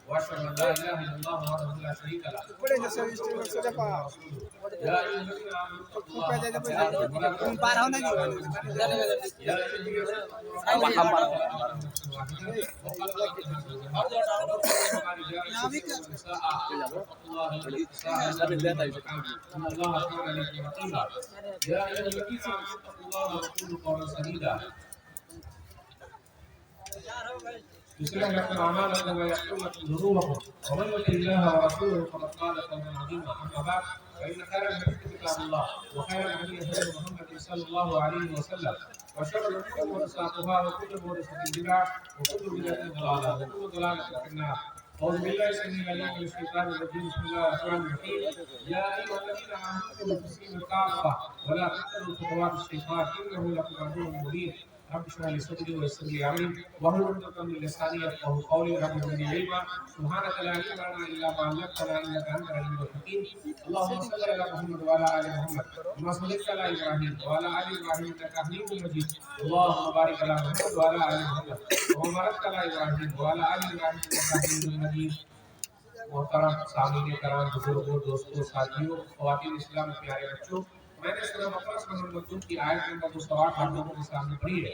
واشهد ان لا اله الا الله وحده لا شريك له يا ايها الذين امنوا اتقوا الله حق تقاته ولا تموتن الا وانتم مسلمون يا ايها الذين امنوا وخلق منها زوجها وبث منهما رجالا كثيرا ونساء واتقوا الله الذي تساءلون به والارحام ان الله كان عليكم رقيبا يا ايها الذين امنوا اتقوا الله وقولوا قولا سديدا يصلح لكم اعمالكم ويغفر لكم ذنوبكم ومن يطع الله ورسوله فقد فاز فوزا عظيما اما بعد فان خير الحديث كتاب الله وخير الهدي هدي محمد صلى الله عليه وسلم وشر الامور محدثاتها وكل محدثه بدعه وكل بدعه ضلاله وكل ضلاله في النار أعوذ بالله السميع العليم من الشيطان الرجيم بسم الله الرحمن الرحيم يا أيها الذين آمنوا اتقوا التسليم كافة ولا تتبعوا خطوات الشيطان إنه لكم عدو مبين رب اشرح لي صدري ويسر لي امري واحلل عقدة من لساني يفقهوا قولي رب زدني علما سبحانك لا علم لنا الا ما علمتنا انك انت العليم الحكيم اللهم صل على محمد وعلى ال محمد كما صليت على ابراهيم وعلى ال ابراهيم انك حميد مجيد اللهم بارك على محمد وعلى ال محمد كما باركت على ابراهيم وعلى ال ابراهيم انك حميد مجيد محترم سامعین کرام بزرگوں دوستوں ساتھیوں خواتین اسلام پیارے بچوں میں نے سورہ بقرہ سورہ مکتوب کی آیت نمبر 208 آپ لوگوں کے سامنے پڑھی ہے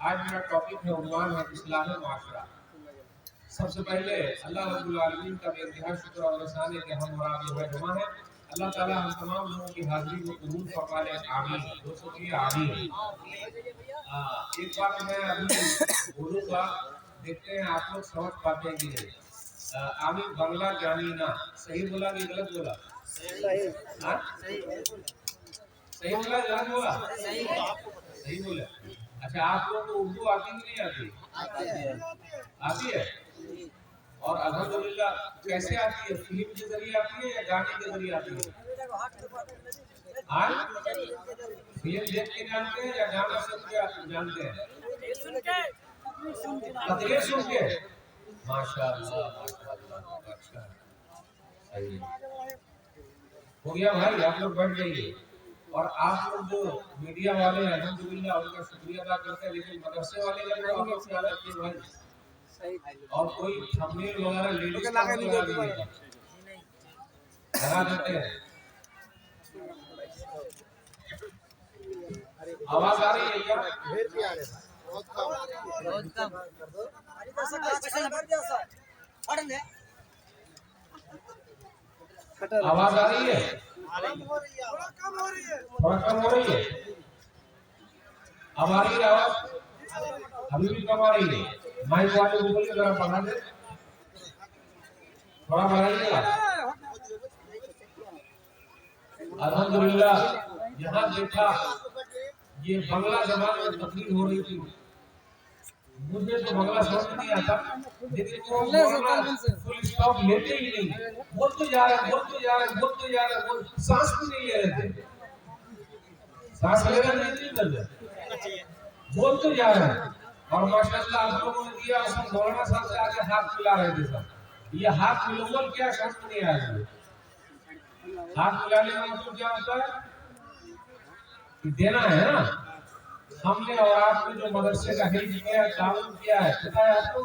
آج میرا ٹاپک ہے عنوان ہے اصلاح معاشرہ سب سے پہلے اللہ رب العالمین کا بے انتہا شکر اور احسان ہے کہ ہم اور آپ لوگ جمع ہیں اللہ تعالی ہم تمام لوگوں کی حاضری کو قبول فرما لے آمین دوستوں کی آمین ایک بات میں ابھی بولوں گا دیکھتے ہیں آپ لوگ سمجھ پاتے ہیں کہ نہیں آمین بنگلہ جانینا صحیح بولا کہ غلط بولا صحیح بولا غلط بولا صحیح بولا اچھا آپ لوگوں کو اردو آتی کہ نہیں آتی ہے اور الحمدللہ کیسے آتی ہے فلم کے ذریعے آتی ہے یا گانے کے ذریعے آتی ہے فلم دیکھ کے جانتے ہیں یا گانا سن کے جانتے ہیں تقریر سن کے ماشاءاللہ اچھا صحیح ہو گیا بھائی آپ لوگ بیٹھ جائیے اور آپ لوگ جو میڈیا والے ہیں الحمدللہ ان کا شکریہ ادا کرتے ہیں لیکن مدرسے والے کا جو آپ خیال رکھیے بھائی اور کوئی تھمبنیل وغیرہ لیڈیز کا لگا دیجیے لگا دیتے ہیں آواز آ رہی ہے کیا آواز آ رہی ہے تھوڑا کم ہو رہی ہے اب آ رہی ہے آواز ابھی بھی کم آ رہی ہے مائک والے کو بولیے ذرا بڑھا دے تھوڑا بڑھائیے گا الحمدللہ یہاں دیکھا یہ بنگلہ زبان میں تقریر ہو رہی تھی مجھے تو بنگلہ سمجھ نہیں آتا لیکن وہ مولانا فل سٹاپ لیتے ہی نہیں بولتے جا رہے سانس بھی نہیں لے رہے تھے سانس لینا نہیں کر رہے بولتے جا رہے ہیں اور ماشاءاللہ آپ لوگوں نے دیا اس مولانا صاحب سے آگے ہاتھ ملا رہے تھے سب یہ ہاتھ ملوں کیا شرط نہیں آیا ہاتھ ملانے کا مطلب کیا ہوتا ہے کہ دینا ہے نا ہم نے اور آپ نے جو مدرسے کا حلم کیا ہے تعاون کیا ہے پتہ ہے آپ کو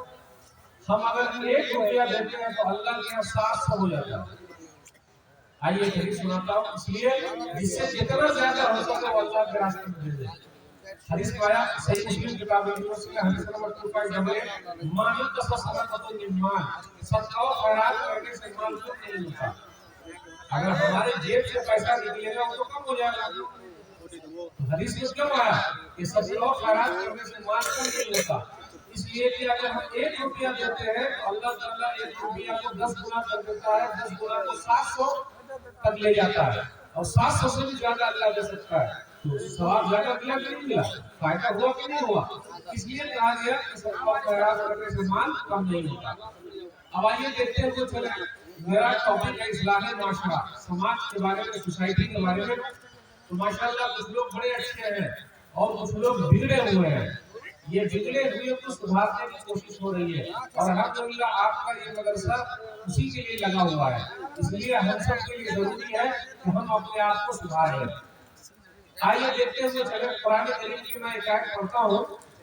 ہم اگر 1 روپیہ دیتے ہیں تو اللہ کے 700 ہو جاتا ہے آئیے ایک حدیث سناتا ہوں اس لیے جس سے جتنا زیادہ ہو سکے وہ اللہ کے راستے میں دے دیں حدیث پایا صحیح مسلم کتاب یونیورسٹی کا حدیث نمبر 2.8 مان تصدق من مال صدقہ و خیرات کرنے سے مال کم نہیں ہوتا اگر ہمارے جیب سے پیسہ نکلے گا وہ تو کم ہو جائے گا حدیث میں کیوں آیا کہ صدقہ و خیرات کرنے سے مال کم نہیں ہوتا اس لیے کہ اگر ہم 1 روپیہ دیتے ہیں تو اللہ تعالیٰ 1 روپیہ کو 10 گنا کر دیتا ہے 10 گنا کو 700 تک لے جاتا ہے اور 700 سے بھی زیادہ اللہ دے سکتا ہے تو ثواب زیادہ ملا کہ نہیں ملا فائدہ ہوا کہ نہیں ہوا اس لیے کہا گیا کہ صدقہ و خیرات کرنے سے مال کم نہیں ہوتا اب آئیے دیکھتے ہوئے چلیں میرا ٹاپک ہے اصلاح معاشرہ سماج کے بارے میں سوسائٹی کے بارے میں تو ماشاءاللہ کچھ لوگ بڑے اچھے ہیں اور کچھ لوگ بگڑے ہوئے ہیں یہ بگڑے ہوئے کو سدھارنے کی کوشش ہو رہی ہے اور الحمدللہ آپ کا یہ مدرسہ اسی کے لیے لگا ہوا ہے اس لیے ہم سب کے لیے ضروری ہے کہ ہم اپنے آپ کو سدھاریں آئیے دیکھتے ہوئے چلے قرآن کریم کی میں ایک آیت پڑھتا ہوں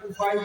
2516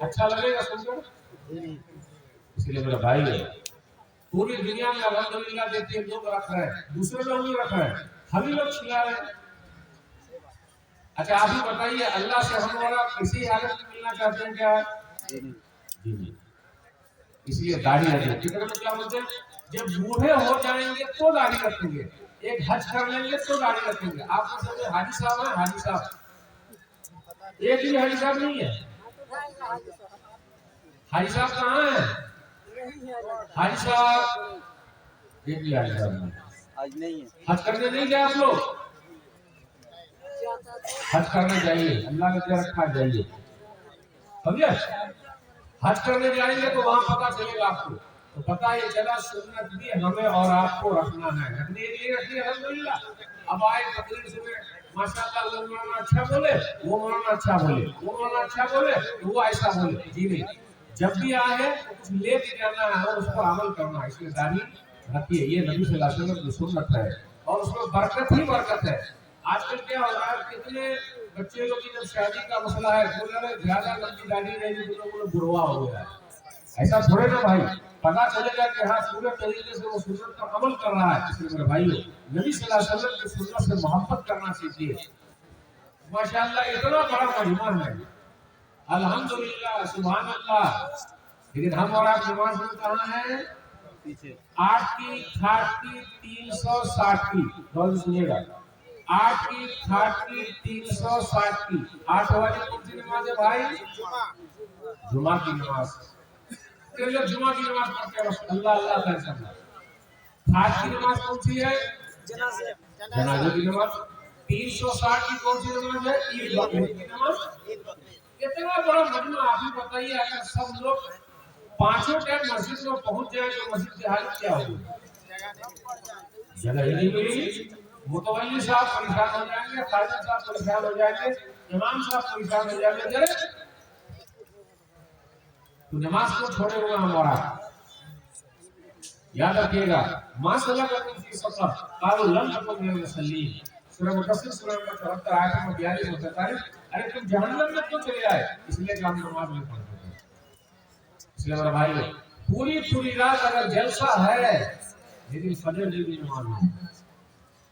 اچھا لگے گا سن کر؟ اس لیے میرا بھائی ہے پوری دنیا میں الحمدللہ دیکھتے ہیں لوگ رکھ رہے ہیں، دوسرے لوگ نہیں رکھ رہے ہیں، ہم ہی لوگ کھلا رہے ہیں۔ اچھا آپ ہی بتائیے اللہ سے ہم اور آپ اسی حالت میں ملنا چاہتے ہیں کیا؟ جی جی، اس لیے داڑھی رکھیں۔ فکر میں کیا بولتے ہیں جب بوڑھے ہو جائیں گے تو داڑھی رکھیں گے، ایک حج کر لیں گے تو داڑھی رکھیں گے۔ آپ کو سمجھے حاجی صاحب ہیں، حاجی صاحب ایک بھی حاجی صاحب نہیں ہے۔ حاجی صاحب کہاں ہیں؟ حاجی صاحب ایک بھی حاجی صاحب نہیں ہے۔ حج کرنے نہیں گئے آپ لوگ؟ حج کرنے جائیے، اللہ نے کیا رکھا جائیے، سمجھے؟ حج کرنے جائیں گے تو وہاں پتہ چلے گا آپ کو، تو پتہ یہ چلا سنت بھی ہمیں اور آپ کو رکھنا ہے، رکھنے کے لیے رکھیے الحمدللہ۔ اب آئے تقریر سے ماشاءاللہ وہ مولانا اچھا بولے، وہ مولانا اچھا بولے، وہ مولانا اچھا بولے، وہ ایسا بولے، جی نہیں، جب بھی آئے تو کچھ لے کے جانا ہے اور اس پر عمل کرنا ہے، اس لیے داڑھی رکھیے، یہ نبی صلی اللہ علیہ وسلم کی سنت ہے اور اس میں برکت ہی برکت ہے۔ آج کل کیا ہو رہا ہے کتنے بچے لوگ کی جب شادی کا مسئلہ ہے بول رہے زیادہ لمبی داڑھی رہے گی تو لوگ بروا ہو گیا ہے، ایسا تھوڑے نا بھائی، پتا چلے گا کہ ہاں پورے طریقے سے وہ سنت پر عمل کر رہا ہے۔ اس لیے میرے بھائیو نبی صلی اللہ علیہ وسلم کی سنت سے محبت کرنا سیکھیے۔ ماشاءاللہ اتنا بڑا مجمع ہے، الحمدللہ سبحان اللہ، لیکن ہم اور آپ نماز میں کہاں ہیں؟ 8 کی کھاٹ کی 360 کی، غور سنیے گا، 8 کی کھاٹ کی 360 کی، 8 والی کون سی نماز ہے بھائی؟ جمعہ کی نماز۔ کہ جمعہ کی نماز پڑھتے ہیں اللہ اللہ کا انسان۔ کھاٹ کی نماز کون سی ہے؟ جنازے کی نماز۔ 360 کی کون سی نماز ہے؟ عید بقرعید کی نماز۔ اتنا بڑا مجمع، آپ ہی بتائیے اگر سب لوگ پانچوں ٹائم مسجد میں پہنچ جائے تو مسجد کی حالت کیا ہوگی؟ جگہ ہی نہیں ملے، متولی صاحب پریشان ہو جائیں گے، قاضی صاحب پریشان ہو جائیں گے، امام صاحب پریشان ہو جائیں گے، تو نماز کو چھوڑے ہوئے ہمارا یاد رکھیے گا۔ ما سلککم فی سقر قالوا لم نکن من المصلین، سورہ مدثر سورہ نمبر 74 آیت نمبر 42 اور 43۔ ارے تم جہنم میں کیوں چلے آئے؟ اس لیے کہ ہم نماز نہیں پڑھتے تھے۔ اس لیے میرے بھائی پوری رات اگر جلسہ ہے لیکن فجر جلدی نماز نہیں،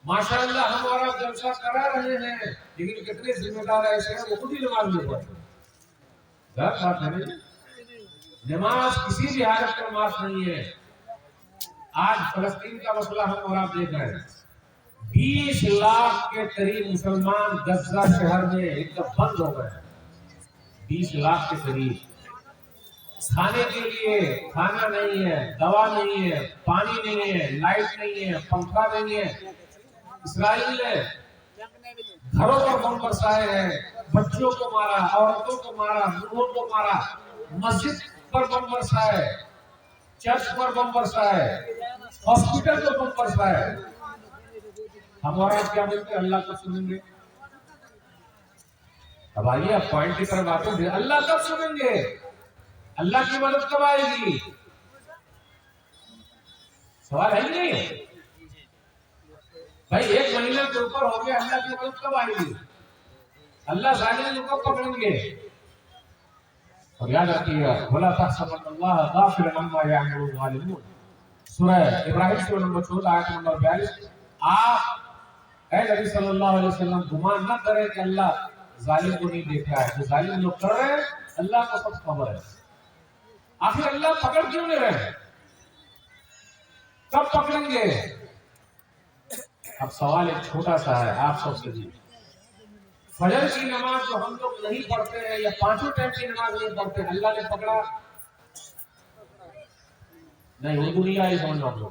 ماشاءاللہ ہم اور آپ جلسہ کرا رہے ہیں لیکن کتنے ذمہ دار ایسے ہیں وہ خود ہی نماز نہیں پڑھتے۔ غلط بات ہے، نماز کسی بھی حالت میں معاف نہیں ہے۔ آج فلسطین کا مسئلہ ہم اور آپ دیکھ رہے ہیں، 20 لاکھ کے قریب مسلمان غزہ شہر میں ایک دم بند ہو گئے، 20 لاکھ کے قریب، کھانے کے لیے کھانا نہیں ہے، دوا نہیں ہے، پانی نہیں ہے، لائٹ نہیں ہے، پنکھا نہیں ہے۔ اسرائیل نے گھروں پر بم برسائے ہیں، بچوں کو مارا، عورتوں کو مارا، بوڑھوں کو مارا، مسجد پر بم برسائے، چرچ پر بم برسائے، ہاسپٹل پر بم برسائے۔ ہمارا کیا بولتے ہیں اللہ کب سنیں گے؟ اب آئیے آپ پوائنٹ کی طرف آتے ہیں، اللہ کب سنیں گے؟ اللہ کی مدد کب آئے گی؟ سوال ہے ہی نہیں بھائی، 1 مہینہ کے اوپر ہو گیا، اللہ کی مدد کب آئے گی؟ اللہ ظالموں کو کب پکڑیں گے؟ اور یاد رکھیے گا وَلَا تَحْسَبَنَّ اللَّهَ غَافِلًا عَمَّا يَعْمَلُ الظَّالِمُونَ، سورہ ابراہیم سورہ نمبر 14 آیت نمبر 42۔ آپ اے نبی صلی اللہ علیہ وسلم گمان نہ کریں کہ اللہ ظالم کو نہیں دیکھ رہا ہے، جو ظالم لوگ کر رہے ہیں اللہ کو سب خبر ہے۔ آخر اللہ پکڑ کیوں نہیں رہے؟ کب پکڑیں گے؟ اب سوال ایک چھوٹا سا ہے آپ سب سے بھی، فجر کی نماز جو ہم لوگ نہیں پڑھتے ہیں یا 5 ٹائم کی نماز نہیں پڑھتے، اللہ نے پکڑا نہیں؟ اردو نہیں آئی سمجھ آپ لوگ؟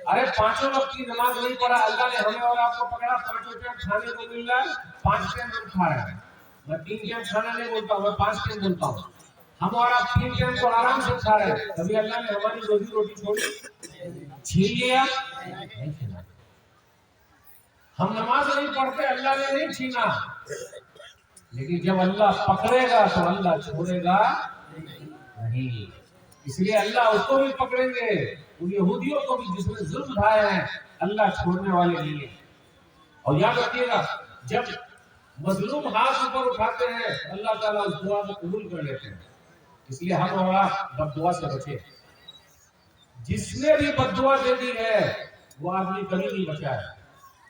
ارے 5 وقت کی نماز نہیں پڑھا، اللہ نے ہمیں اور آپ کو پکڑا، 5 ٹائم کھانے کو مل رہا ہے، 5 ٹائم ہم کھا رہے ہیں۔ میں 3 ٹائم کھانا نہیں بولتا ہوں، میں 5 ٹائم بولتا ہوں۔ ہم اور آپ 3 ٹائم کو آرام سے کھا رہے ہیں، کبھی اللہ نے ہماری روٹی چھوڑی چھین لیا؟ نہیں چھینا۔ ہم نماز نہیں پڑھتے، اللہ نے نہیں چھینا، لیکن جب اللہ پکڑے گا تو اللہ چھوڑے گا نہیں۔ اس لیے اللہ اس کو بھی پکڑیں گے، ان یہودیوں کو بھی جس نے ظلم ڈھائے ہیں، اللہ چھوڑنے والے نہیں ہیں۔ اور یاد رکھیے گا جب مظلوم ہاتھ اوپر اٹھاتے ہیں اللہ تعالیٰ اس دعا کو قبول کر لیتے ہیں. اس لیے ہم اور آپ بد دعا سے بچے. جس نے بھی بد دعا دے دی ہے وہ آدمی کبھی نہیں بچا ہے.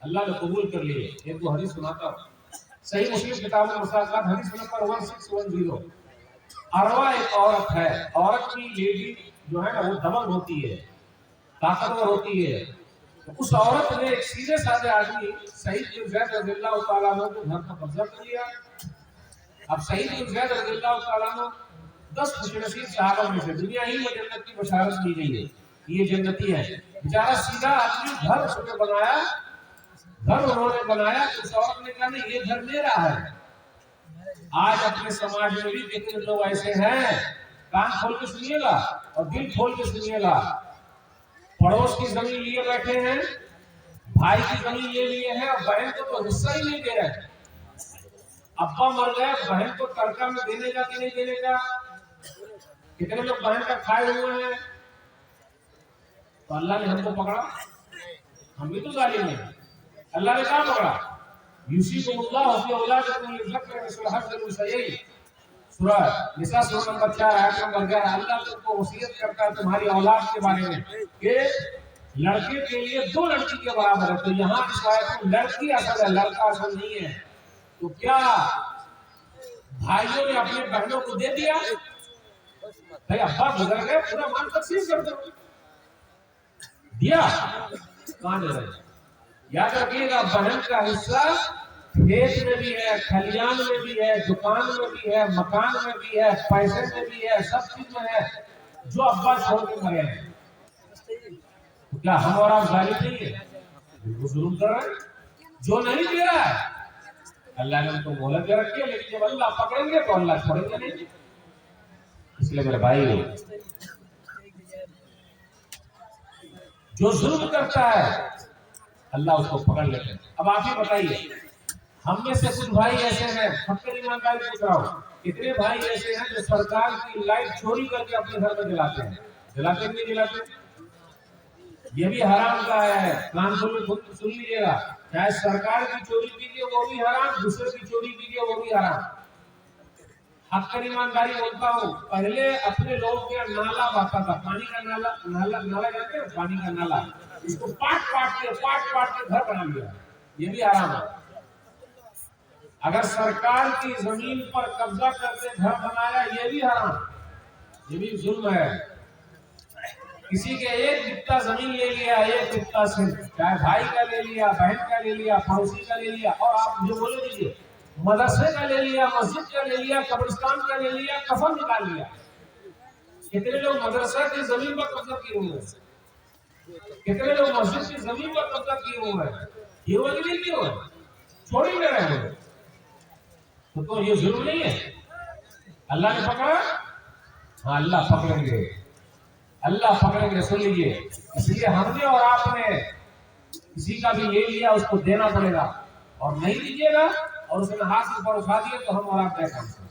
اللہ نے قبول کر لیے. ایک دو حدیث سناتا ہوں. صحیح مسلم کتاب المساقات حدیث نمبر 1610. اروا ایک عورت ہے. عورت کی لیڈی جو ہے نا وہ دبنگ ہوتی ہے, طاقتور ہوتی ہے. تو اس عورت نے ایک سیدھے سادے آدمی سعید بن زید رضی اللہ تعالیٰ عنہ کو گھر پر قبضہ کر لیا. اب سعید بن زید رضی اللہ تعالیٰ عنہ 10 خوش نصیب صحابہ میں سے دنیا ہی میں جنت کی بشارت دی گئی ہے, یہ جنتی ہے. بیچارہ سیدھا آدمی گھر اس نے بنایا, گھر انہوں نے بنایا. اس عورت نے کہا نہیں یہ گھر میرا ہے. آج اپنے سماج میں بھی کتنے لوگ ایسے ہیں, کان کھول کے سنیے گا اور دل کھول کے سنیے گا, پڑوس کی زمین لیے بیٹھے ہیں, بھائی کی زمین لے لیے ہیں اور بہن کو تو حصہ ہی نہیں دے رہے. ابا مر گئے, بہن کو ترکہ میں دینے کا کہ نہیں دینے کا. کتنے لوگ بہن کا کھائے ہوئے ہیں. تو اللہ نے ہم کو پکڑا, ہم بھی تو ظالم ہیں. اللہ نے کہاں پکڑا؟ یوسیکم اللہ فی اولادکم للذکر مثل حظ الانثیین. سورہ نساء سورہ نمبر 4 آیت نمبر 11. اللہ تم کو وصیت کرتا ہے تمہاری اولاد کے بارے میں کہ لڑکے کے لیے 2 لڑکی کے برابر ہے. تو یہاں اس آیت میں لڑکی اصل ہے, لڑکا اصل نہیں ہے. تو کیا بھائیوں نے اپنے بہنوں کو دے دیا؟ بھائی ابا گزر گئے, پورا مال تقسیم کر دو. دیا کہاں دے رہے؟ یاد رکھیے گا بہن کا حصہ کھیت میں بھی ہے, کھلیان میں بھی ہے, دکان میں بھی ہے, مکان میں بھی ہے, پیسے میں بھی ہے, سب چیز میں ہے جو ابا چھوڑ کے مرے ہیں. تو کیا ہم اور آپ ظالم نہیں ہے؟ بالکل ظلم کر رہے ہیں. جو نہیں دے رہا ہے اللہ نے ان کو مہلت دے رکھی ہے, لیکن جب اللہ پکڑیں گے تو اللہ چھوڑیں گے نہیں. اس لیے میرے بھائی, جو ظلم کرتا ہے اللہ اس کو پکڑ لیتے ہیں. اب آپ ہی بتائیے, ہم میں سے کچھ بھائی ایسے ہیں, فقیر ایمانداری پوچھ رہا ہوں, کتنے بھائی ایسے ہیں جو سرکار کی لائٹ چوری کر کے اپنے گھر میں جلاتے ہیں؟ جلاتے نہیں جلاتے؟ یہ بھی حرام کا ہے. کان کھول کے سن لیجیے گا, چاہے سرکار کی چوری کیجیے وہ بھی حرام, دوسرے کی چوری کیجیے وہ بھی حرام. حق کر ایمانداری بولتا ہوں, پہلے اپنے لوگ کے نالا بہتا تھا, پانی کا نالا, نالا جانتے ہیں پانی کا نالا, اس کو پاٹ پاٹ کے گھر بنا لیا, یہ بھی حرام ہے. اگر سرکار کی زمین پر قبضہ کرتے گھر بنایا یہ بھی حرام, یہ بھی ظلم ہے. کسی کے ایک بتا زمین لے لیا, ایک بتا صرف, چاہے بھائی کا لے لیا, بہن کا لے لیا, پڑوسی کا لے لیا, اور آپ جو بولے دیجیے مدرسے کا لے لیا, مسجد کا لے لیا, قبرستان کا لے لیا, کفن نکال لیا. کتنے لوگ مدرسہ کی زمین پر قبضہ کیے ہوئے ہیں, کتنے لوگ مسجد کی زمین پر قبضہ کیے ہوئے ہیں. یہ وہ نہیں کیے ہوئے, چھوڑ ہی نہیں رہے ہیں. تو یہ ظلم نہیں ہے. اللہ نے پکڑا, ہاں اللہ پکڑیں گے, اللہ پکڑیں گے. سن لیجیے, اس لیے ہم نے اور آپ نے کسی کا بھی لے لیا اس کو دینا پڑے گا, اور نہیں دیجیے گا اور اس نے ہاتھ اوپر اٹھا دیے تو ہم اور آپ کیا کریں.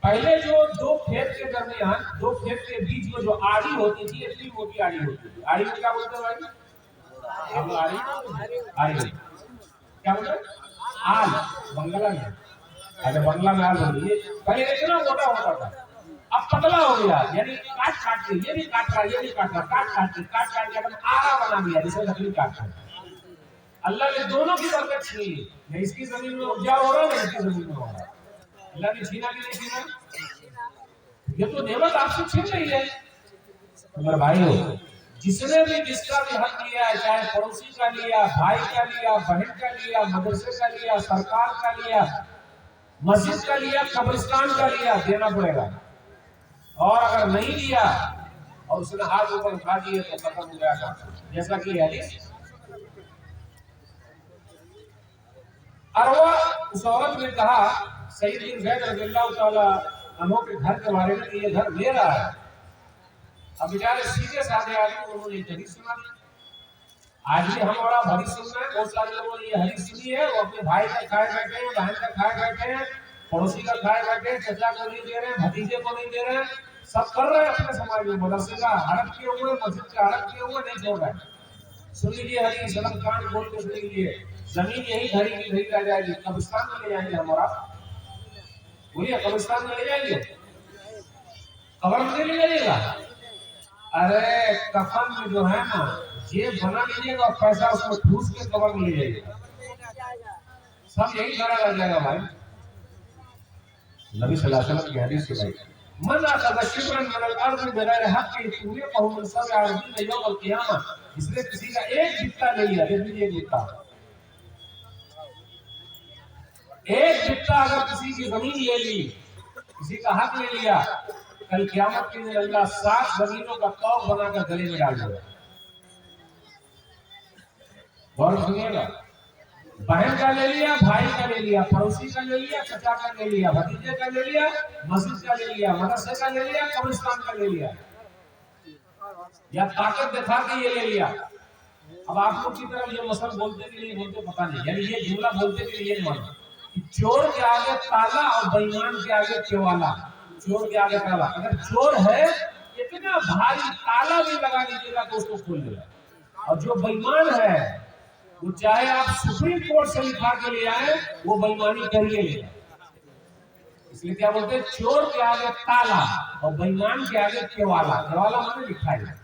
پہلے جو 2 کھیت کے درمیان, 2 کھیت کے بیچ میں جو آڑی ہوتی تھی, اتنی موٹی آڑی ہوتی تھی. آڑی کو کیا بولتے ہیں بھائی؟ ہم آڑی کیا بولتے ہیں؟ آل بنگلہ میں. اگر بنگلہ میں آل ہوگی, پہلے اتنا موٹا ہوتا تھا, اب پتلا ہو گیا. یعنی کاٹ کے, یہ بھی کاٹ رہا, یہ بھی کاٹ رہا, کاٹ کے آرا بنا دیا جسے لکڑی کاٹ رہا. اللہ نے دونوں کی برکت چھین لی, نہ اس کی زمین میں اپجا ہو رہا, نہ اس کی زمین میں ہو رہا. اللہ نے چھینا کہ نہیں چھینا؟ یہ تو نعمت آپ سے چھین رہی ہے. مگر بھائی ہو, جس نے بھی جس کا بھی حق لیا ہے, چاہے پڑوسی کا لیا, بھائی کا لیا, بہن کا لیا, مدرسے کا لیا, سرکار کا لیا, مسجد کا لیا, قبرستان کا لیا, دینا پڑے گا. اور اگر نہیں دیا اور اس نے ہاتھ اوپر اٹھا دیے تو ختم ہو گیا تھا. جیسا کہ حدیث اروا, اس عورت نے کہا سعید بن زید رضی اللہ تعالی عنہ کے گھر کے بارے میں کہ یہ گھر میرا ہے. اب بیچارے سیدھے سادے آدمی انہوں نے حدیث سنا دی. آج بھی ہم اور آپ حدیث سن رہے ہیں, بہت سارے لوگوں نے یہ حدیث سنی ہے, وہ اپنے بھائی کا کھائے بیٹھے ہیں, بہن کا کھائے بیٹھے ہیں, پڑوسی کا کھائے بیٹھے ہیں, چچا کو نہیں دے رہے ہیں, بھتیجے کو نہیں دے رہے ہیں, سب کر رہے ہیں اپنے سماج میں. مدرسے کا حرف کیے ہوئے, مسجد کا حرف کیے ہوئے, نہیں چھوڑ رہے ہیں. سن لیجیے حدیث سلام کان بول کے سن لیجیے، زمین یہی گھڑی کی گھڑی رہ جائے گی، قبرستان میں لے جائیں گے ہم اور آپ؟ بولیے قبرستان میں لے جائیں گے؟ قبر میں نہیں لے گا؟ ارے کفن میں جو ہے نا یہ بنا لیجیے گا اور پیسہ اس میں ٹھوس کے قبر میں لے جائیے گا، سب یہی کھڑا رہ جائے گا بھائی۔ نبی صلی اللہ علیہ وسلم کی حدیث سے بھائی من اخذ شبرا من الارض بغیر حق یطوقه من سبع ارضین یوم القیامہ، جس نے کسی کا ایک بتا لے لیا، دیکھ لیجیے ایک بتا، ایک بتا اگر کسی کی زمین لے لی، کسی کا حق لے لیا، کل قیامت کے دن اللہ 7 زمینوں کا طوق بنا کر گلے میں ڈال دے گا۔ غور سنیے گا، بہن کا لے لیا، بھائی کا لے لیا، پڑوسی کا لے لیا، چچا کا لے لیا، بھتیجے کا لے لیا، مسجد کا لے لیا، مدرسے کا لے لیا، قبرستان کا لے لیا، یا طاقت دکھا کے یہ لے لیا۔ اب آپ لوگ کی طرف یہ مسئلہ بولتے کہ نہیں بولتے پتہ نہیں، یعنی یہ جملہ بولتے کہ یہ مانا کہ چور کے آگے تالا اور بےایمان کے آگے کیوالا، چور کے آگے تالا، اگر چور ہے اتنا بھاری تالا بھی لگا لیجیے گا تو اس کو کھول دے گا، اور جو بےایمان ہے وہ چاہے آپ سپریم کورٹ سے لکھا کے لے آئے وہ بےایمانی کریے لے گا۔ اس لیے کیا بولتے ہیں چور کے آگے تالا اور بےایمان کے آگے کیوالا، کیوالا مانے لکھا ہے،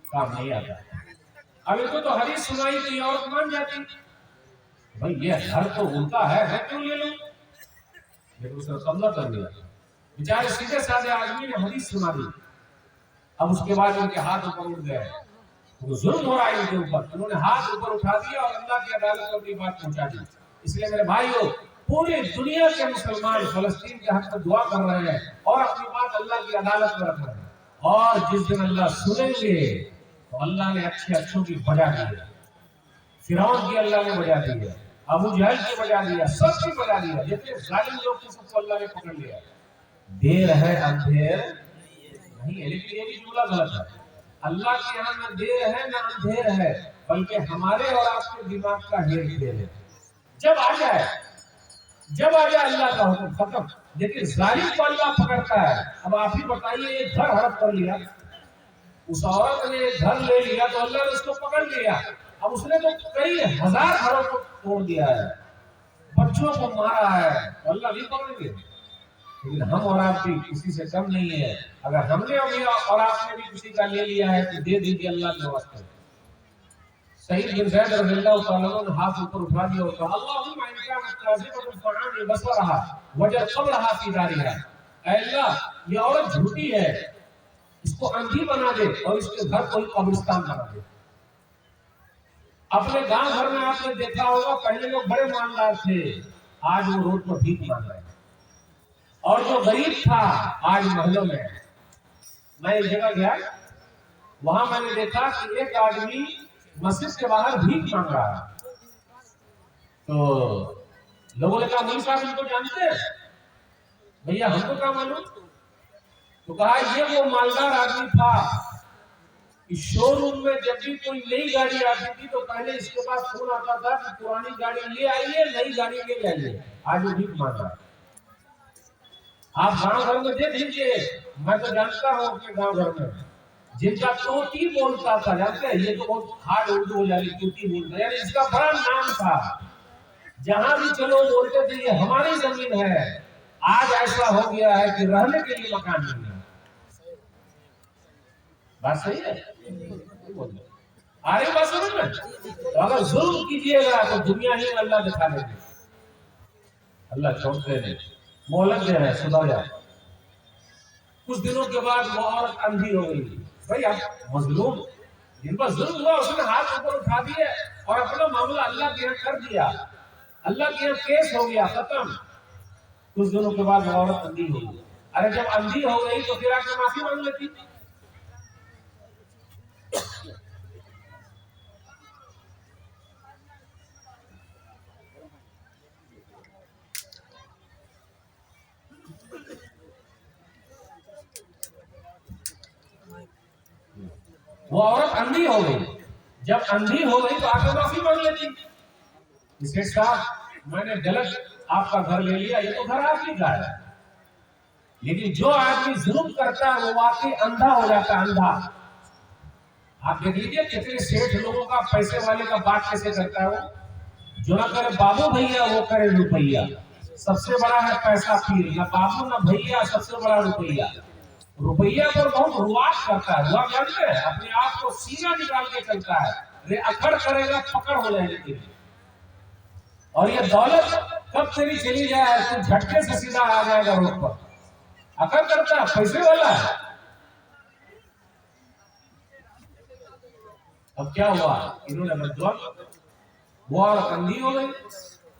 کام نہیں آتا۔ اب ان کو تو حدیث سنائی تو یہ عورت مان جاتی بھائی یہ گھر تو ان کا ہے میں کیوں لے لوں، لیکن اس نے قبضہ کر لیا، بیچارے سیدھے سادے آدمی نے حدیث سنا دی۔ اب اس کے بعد ان کے ہاتھ اوپر اٹھ گئے، وہ ظلم ہو رہا ہے ان کے اوپر، انہوں نے ہاتھ اوپر اٹھا دیا اور اللہ کی عدالت کو اپنی بات پہنچا دی۔ اس لیے میرے بھائیو پوری دنیا کے مسلمان فلسطین کے حق میں دعا کر رہے ہیں اور اپنی بات اللہ کی عدالت میں رکھ رہے ہیں، اور جس دن اللہ سنیں گے تو اللہ نے اچھے اچھوں کی بجا دی ہے، فرعون کی اللہ نے بجا دی ہے، ابو جہل کی بجا دیا، سب کی بجا دیا، جتنے ظالم لوگ تھے سب کو اللہ نے پکڑ لیا۔ دیر ہے اندھیر نہیں ہے، لیکن یہ بھی جملہ غلط ہے، اللہ کے یہاں نہ دیر ہے نہ اندھیر ہے، بلکہ ہمارے اور آپ کے دماغ کا ہیر پھیر ہے۔ جب آ جائے اللہ کا حکم ختم، لیکن ظالم کو اللہ پکڑتا ہے۔ اب آپ ہی بتائیے ایک گھر ہڑپ کر لیا، اس عورت نے ایک گھر لے لیا تو اللہ نے اس کو پکڑ لیا، اب اس نے تو کئی ہزار گھروں کو توڑ دیا ہے، بچوں کو مارا ہے، تو اللہ نہیں پکڑیں گے؟ لیکن ہم اور آپ بھی کسی سے کم نہیں ہے، اگر ہم نے اور آپ نے بھی کسی کا لے لیا ہے تو دے دیجیے اللہ کے واسطے۔ سعید بن زید رضی اللہ تعالیٰ عنہ نے ہاتھ اوپر اٹھا دیا اور کہا اللہم ان کانت کاذبۃ فاعن بصرها وجد قبرها فی دارها، اے اللہ یہ عورت جھوٹی ہے، اس کو اندھی بنا دے اور اس کے گھر کو قبرستان بنا دے۔ اپنے گاؤں گھر میں آپ نے دیکھا ہوگا پہلے لوگ بڑے مالدار تھے، آج وہ روڈ پر بھیک مانگ رہے ہیں، اور جو غریب تھا آج محلوں میں۔ میں ایک جگہ گیا، وہاں میں نے دیکھا کہ ایک آدمی مسجد کے باہر بھیک مانگ رہا ہے، تو لوگوں نے کہا مولوی صاحب ان کو جانتے ہیں؟ بھیا ہم کو کیا معلوم؟ تو کہا یہ وہ مالدار آدمی تھا، اس شو روم میں جب بھی کوئی نئی گاڑی آتی تھی تو پہلے اس کے پاس فون آتا تھا کہ پرانی گاڑی لے آئیے، نئی گاڑی لے جائیے۔ آج وہ بھیک مانگ رہا ہے۔ آپ گاؤں گھر میں دیکھ لیجیے، میں تو جانتا ہوں اپنے گاؤں گھر میں جن کا توتی بولتا تھا، جانتے ہیں یہ تو بہت ہارڈ اردو ہو جائے گی، توتی بولتا یعنی اس کا بڑا نام تھا، جہاں بھی چلو بولتے تھے یہ ہماری زمین ہے۔ آج ایسا ہو گیا ہے کہ رہنے کے لیے مکان نہیں ہے۔ بات صحیح ہے؟ آ رہی بات سمجھ میں؟ تو اگر ظلم کیجیے گا تو دنیا ہی میں اللہ دکھا دے گا، اللہ چھوڑتے نہیں، مہلت دے رہے سدھر جائے۔ کچھ دنوں کے بعد وہ عورت اندھی ہو گئی۔ بھائی اب مظلوم جن پر ظلم ہوا اس نے ہاتھ اوپر اٹھا دیے اور اپنا معاملہ اللہ کے یہاں کر دیا، اللہ کے یہاں کیس ہو گیا، ختم۔ کچھ دنوں کے بعد وہ عورت اندھی ہو گئی۔ ارے جب اندھی ہو گئی تو پھر آ کے معافی مانگ لیتی۔ وہ عورت اندھی ہو گئی، جب اندھی ہو گئی تو آ کے معافی مانگ لیتی، اسے صاحب میں نے غلط آپ کا گھر لے لیا، یہ تو گھر آپ ہی کا ہے۔ لیکن جو آدمی ظلم کرتا ہے وہ واقعی اندھا ہو جاتا ہے، اندھا۔ آپ دیکھ لیجیے کتنے سیٹھ لوگوں کا پیسے والے کا بات کیسے کرتا ہے وہ، جو نہ کرے بابو بھیا وہ کرے روپیہ، سب سے بڑا ہے پیسہ پیر، نہ بابو نہ بھیا، سب سے بڑا روپیہ، روپیہ پر بہت رواج کرتا ہے، روا جانتے ہیں اپنے آپ کو سینہ نکال کے چلتا ہے، اکڑ کرے گا پکڑ ہو جائے گی، اور یہ دولت کب تیری چلی جائے تو جھٹکے سے سیدھا آ جائے گا روڈ پر، اکڑ کرتا ہے پیسے والا ہے۔ اب کیا ہوا، انہوں نے بدوا، وہ عورت اندھی ہو گئی،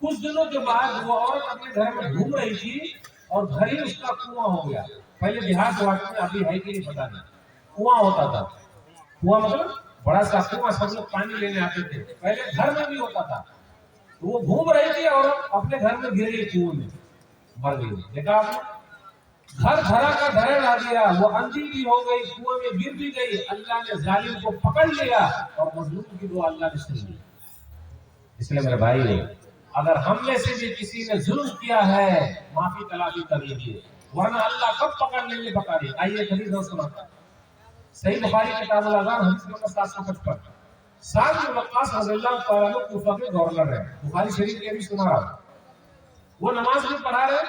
کچھ دنوں کے بعد وہ عورت اپنے گھر میں گھوم رہی تھی اور گھر ہی اس کا کنواں ہو گیا۔ پہلے دیہات میں ابھی ہے کہ نہیں پتا نہیں، کنواں ہوتا تھا، کنواں مطلب بڑا سا کنواں، سب لوگ پانی لینے آتے تھے، پہلے گھر میں بھی ہوتا تھا، تو وہ گھوم رہی تھی اور اپنے گھر میں گر گئی، کنویں میں مر گئی۔ دیکھا آپ نے، گھر بھرا کا گھر لا دیا، وہ اندھی بھی ہو گئی، کنویں میں گر بھی گئی، اللہ نے ظالم کو پکڑ لیا اور مظلوم کی دعا اللہ نے سن لی۔ اس لیے میرے بھائی، اگر ہم میں سے بھی کسی نے ظلم کیا ہے معافی تلافی کر لیجیے، ورنہ اللہ کب پکڑ لیں گے پکا نہیں۔ آئیے حدیث اور سناتا ہوں، صحیح بخاری کتاب الاذان حدیث نمبر 755۔ سعد بن وقاص رضی اللہ تعالیٰ عنہ کوفہ کے گورنر ہیں، بخاری شریف کے بھی سنا رہا ہوں، وہ نماز بھی پڑھا رہے،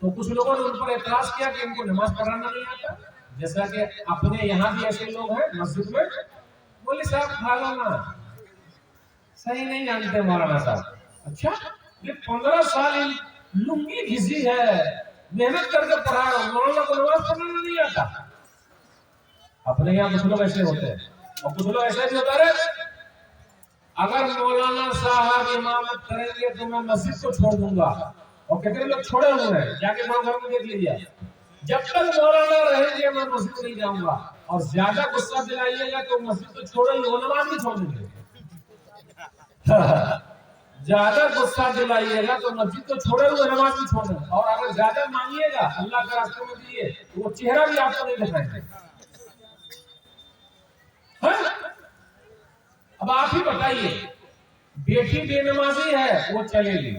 تو کچھ لوگوں نے ان پر اعتراض کیا کہ ان کو نماز پڑھانا نہیں آتا، جیسا کہ اپنے یہاں بھی ایسے لوگ ہیں مسجد میں، بولے صاحب کھا لو نا، صحیح نہیں جانتے مولانا صاحب۔ اچھا یہ 15 سال لنگی گھسی ہے، محنت کر کے پڑھا رہا ہوں، مولانا کو نماز پڑھنا نہیں آتا۔ اپنے یہاں کچھ لوگ ایسے ہوتے ہیں، اور کچھ لوگ ایسے بھی ہوتا رہے، اگر مولانا صاحب امامت کریں گے تو میں مسجد کو چھوڑ دوں گا، اور کتنے لوگ چھوڑے ہوئے ہیں، جا کے گھر میں دیکھ لیجیے، جب تک مولانا رہیں گے میں مسجد نہیں جاؤں گا، اور زیادہ غصہ دلائیے گا تو مسجد تو چھوڑیں گے، وہ نماز نہیں چھوڑ دیں گے۔ زیادہ غصہ دلائیے گا تو مسجد تو چھوڑے ہوئے نماز نہیں چھوڑ دیں گے، اور اگر زیادہ مانگیے گا اللہ کے راستے میں دیے تو وہ چہرہ بھی آپ کو نہیں دکھائیں گے۔ اب آپ ہی بتائیے، بیٹی بے نمازی ہے وہ چلے گی،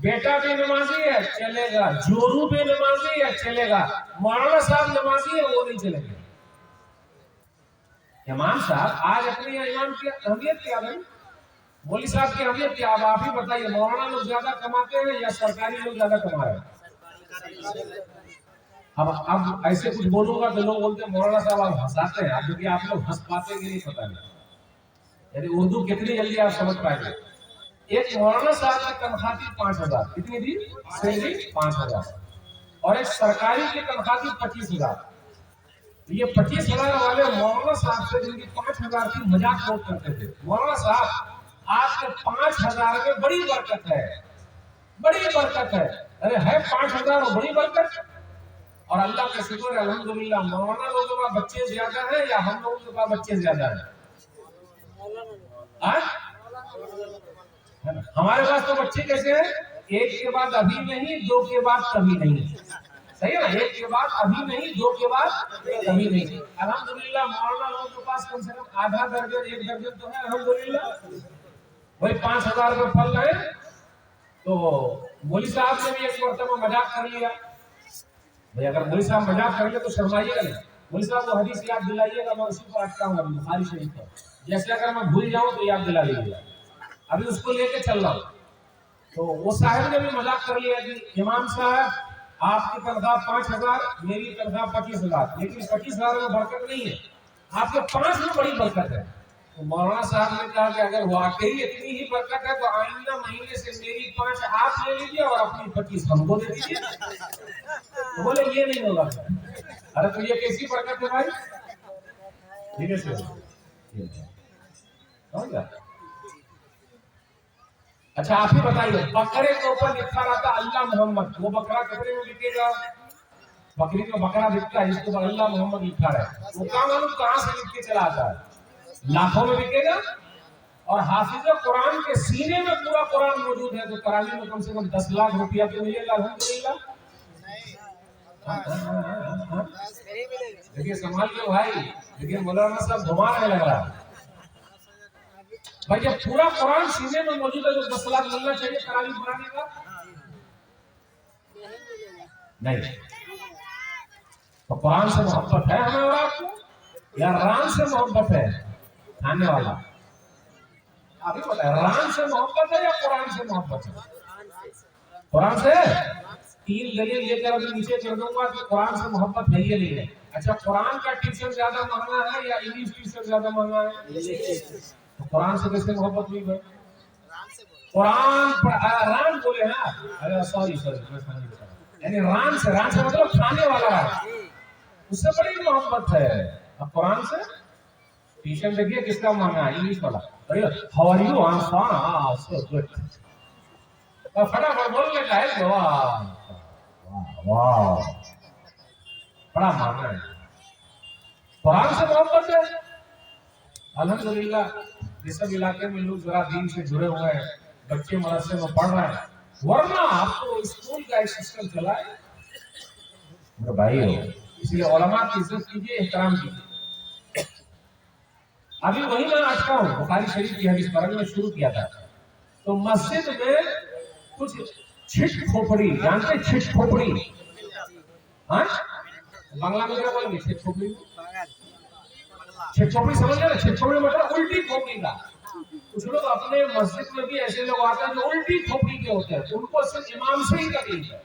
بیٹا بے نمازی ہے چلے گا، جورو بے نمازی ہے چلے گا، مولانا صاحب نمازی ہے وہ نہیں چلیں گے۔ امام صاحب آج اپنے امام کی اہمیت کیا ہے، مولوی صاحب کی اہمیت کیا، اب آپ ہی بتائیے، مولانا لوگ زیادہ کماتے ہیں یا سرکاری لوگ زیادہ کما رہے ہیں؟ اب ایسے کچھ بولوں گا تو لوگ بولتے ہیں مولانا صاحب آپ ہنساتے ہیں، کیونکہ آپ لوگ ہنس پاتے کہ نہیں پتا نہیں، یعنی اردو کتنی جلدی آپ سمجھ پائیں گے۔ ایک مولانا صاحب کی تنخواہ تھی 5,000، کتنی تھی؟ سیلری 5,000، اور ایک سرکاری کی تنخواہ تھی 25,000۔ یہ 25,000 والے مولانا صاحب سے جن کی 5,000 کی مذاق بہت کرتے تھے، مولانا صاحب آپ کے 5,000 میں بڑی برکت ہے، بڑی برکت ہے، ارے ہے 5,000 اور بڑی برکت، اور اللہ کا شکر ہے الحمدللہ مولانا لوگوں کا بچے زیادہ ہیں یا ہم لوگوں کا بچے زیادہ ہیں؟ ہمارے پاس تو بچے کیسے ہیں، ایک کے بعد ابھی نہیں، دو کے بعد کبھی نہیں، صحیح ہے نا، ایک کے بعد ابھی نہیں، دو کے بعد کبھی نہیں۔ الحمدللہ مولانا لوگوں کے پاس کم سے کم آدھا درجن 1 درجن تو ہے الحمدللہ، وہی 5,000 روپے پھل رہے۔ تو مولوی صاحب نے بھی ایک مرتبہ مذاق کر لیا، بھئی اگر مولوی صاحب مذاق کر لے تو شرمائیے گا نہیں، مولوی صاحب کو حدیث یاد دلائیے گا، میں اسی کو اٹکا ہوں ابھی بخاری شریف پر، جیسے اگر میں بھول جاؤں تو یاد دلا لیجیے گا، ابھی اس کو لے کے چل رہا ہوں۔ تو وہ صاحب نے بھی مذاق کر لیا کہ امام صاحب آپ کی تنخواہ 5,000، میری تنخواہ 25,000، لیکن 25,000 میں برکت نہیں ہے، آپ کے 5 میں بڑی برکت ہے۔ تو مولانا صاحب نے کہا کہ اگر واقعی اتنی ہی برکت ہے تو آئندہ مہینے سے میری 5 آپ لے لیجیے اور اپنی 25 ہم کو دے دیجیے۔ تو بولے یہ نہیں ہوگا۔ ارے تو یہ کیسی برکت ہے بھائی، ٹھیک ہے سر، اچھا آپ ہی بتائیے، بکرے کے اوپر لکھا رہتا اللہ محمد، وہ بکرا کتنے میں بکے گا؟ بکری کا بکرا بکتا ہے جس کے اوپر اللہ محمد لکھا رہے، وہ کہاں سے لکھ کے چلا آتا ہے؟ لاکھوں میں بکے گا، اور حافظ قرآن کے سینے میں پورا قرآن موجود ہے، تو تراویح میں کم سے کم 10 لاکھ روپیہ تو ملے گا الحمدللہ۔ دیکھیے سنبھال کے بھائی، لیکن مولانا صاحب گھما رہے لگ رہا ہے بھائی، جب پورا قرآن سینے میں موجود ہے تو 10 لاکھ ملنا چاہیے تراویح پڑھانے کا؟ نہیں، تو قرآن سے محبت ہے ہمیں اور آپ کو یا ران سے محبت ہے؟ کھانے والا. ابھی بتائیں ران سے محبت ہے یا قرآن سے محبت ہے؟ قرآن سے. 3 دلیل لے کر ابھی نیچے کر دوں گا کہ قرآن سے محبت ہے یا نہیں ہے. اچھا قرآن کا ٹیچر زیادہ مہنگا ہے یا انگلش ٹیچر زیادہ مہنگا ہے؟ تو قرآن سے کیسے محبت ہوئی بھائی؟ قرآن ران بولے نا. ارے سوری یعنی ران سے مطلب کھانے والا ہے، اس سے بڑی محبت ہے. اب قرآن سے ٹیشن دیکھیے کس کا مانگا ہے، انگلش والا. How are you? I am fine. So good. فٹافٹ بول لیتا ہے. واہ واہ بڑا مانگا ہے. قرآن سے محبت ہے. الحمدللہ یہ سب علاقے میں لوگ ذرا دین سے جڑے ہوئے ہیں، بچے مدرسے میں پڑھ رہے ہیں. ورنہ آپ کو اسکول کا ایک سسٹم چلا ہے میرے بھائی ہو، اس لیے علماء کی عزت کیجیے، احترام کیجیے. ابھی وہی میں آٹھتا ہوں بخاری شریف کی حدیث پر میں شروع کیا تھا. تو مسجد میں کچھ چھٹ کھوپڑی، جانتے چھٹ کھوپڑی؟ ہاں بنگلہ میں کیا بولیں گے چھٹ کھوپڑی؟ چھٹ کھوپڑی سمجھ گئے نا؟ چھٹ کھوپڑی مطلب الٹی کھوپڑی کا. کچھ لوگ اپنے مسجد میں بھی ایسے لوگ آتے ہیں جو الٹی کھوپڑی کے ہوتے ہیں. ان کو صرف امام سے ہی تکلیف ہے،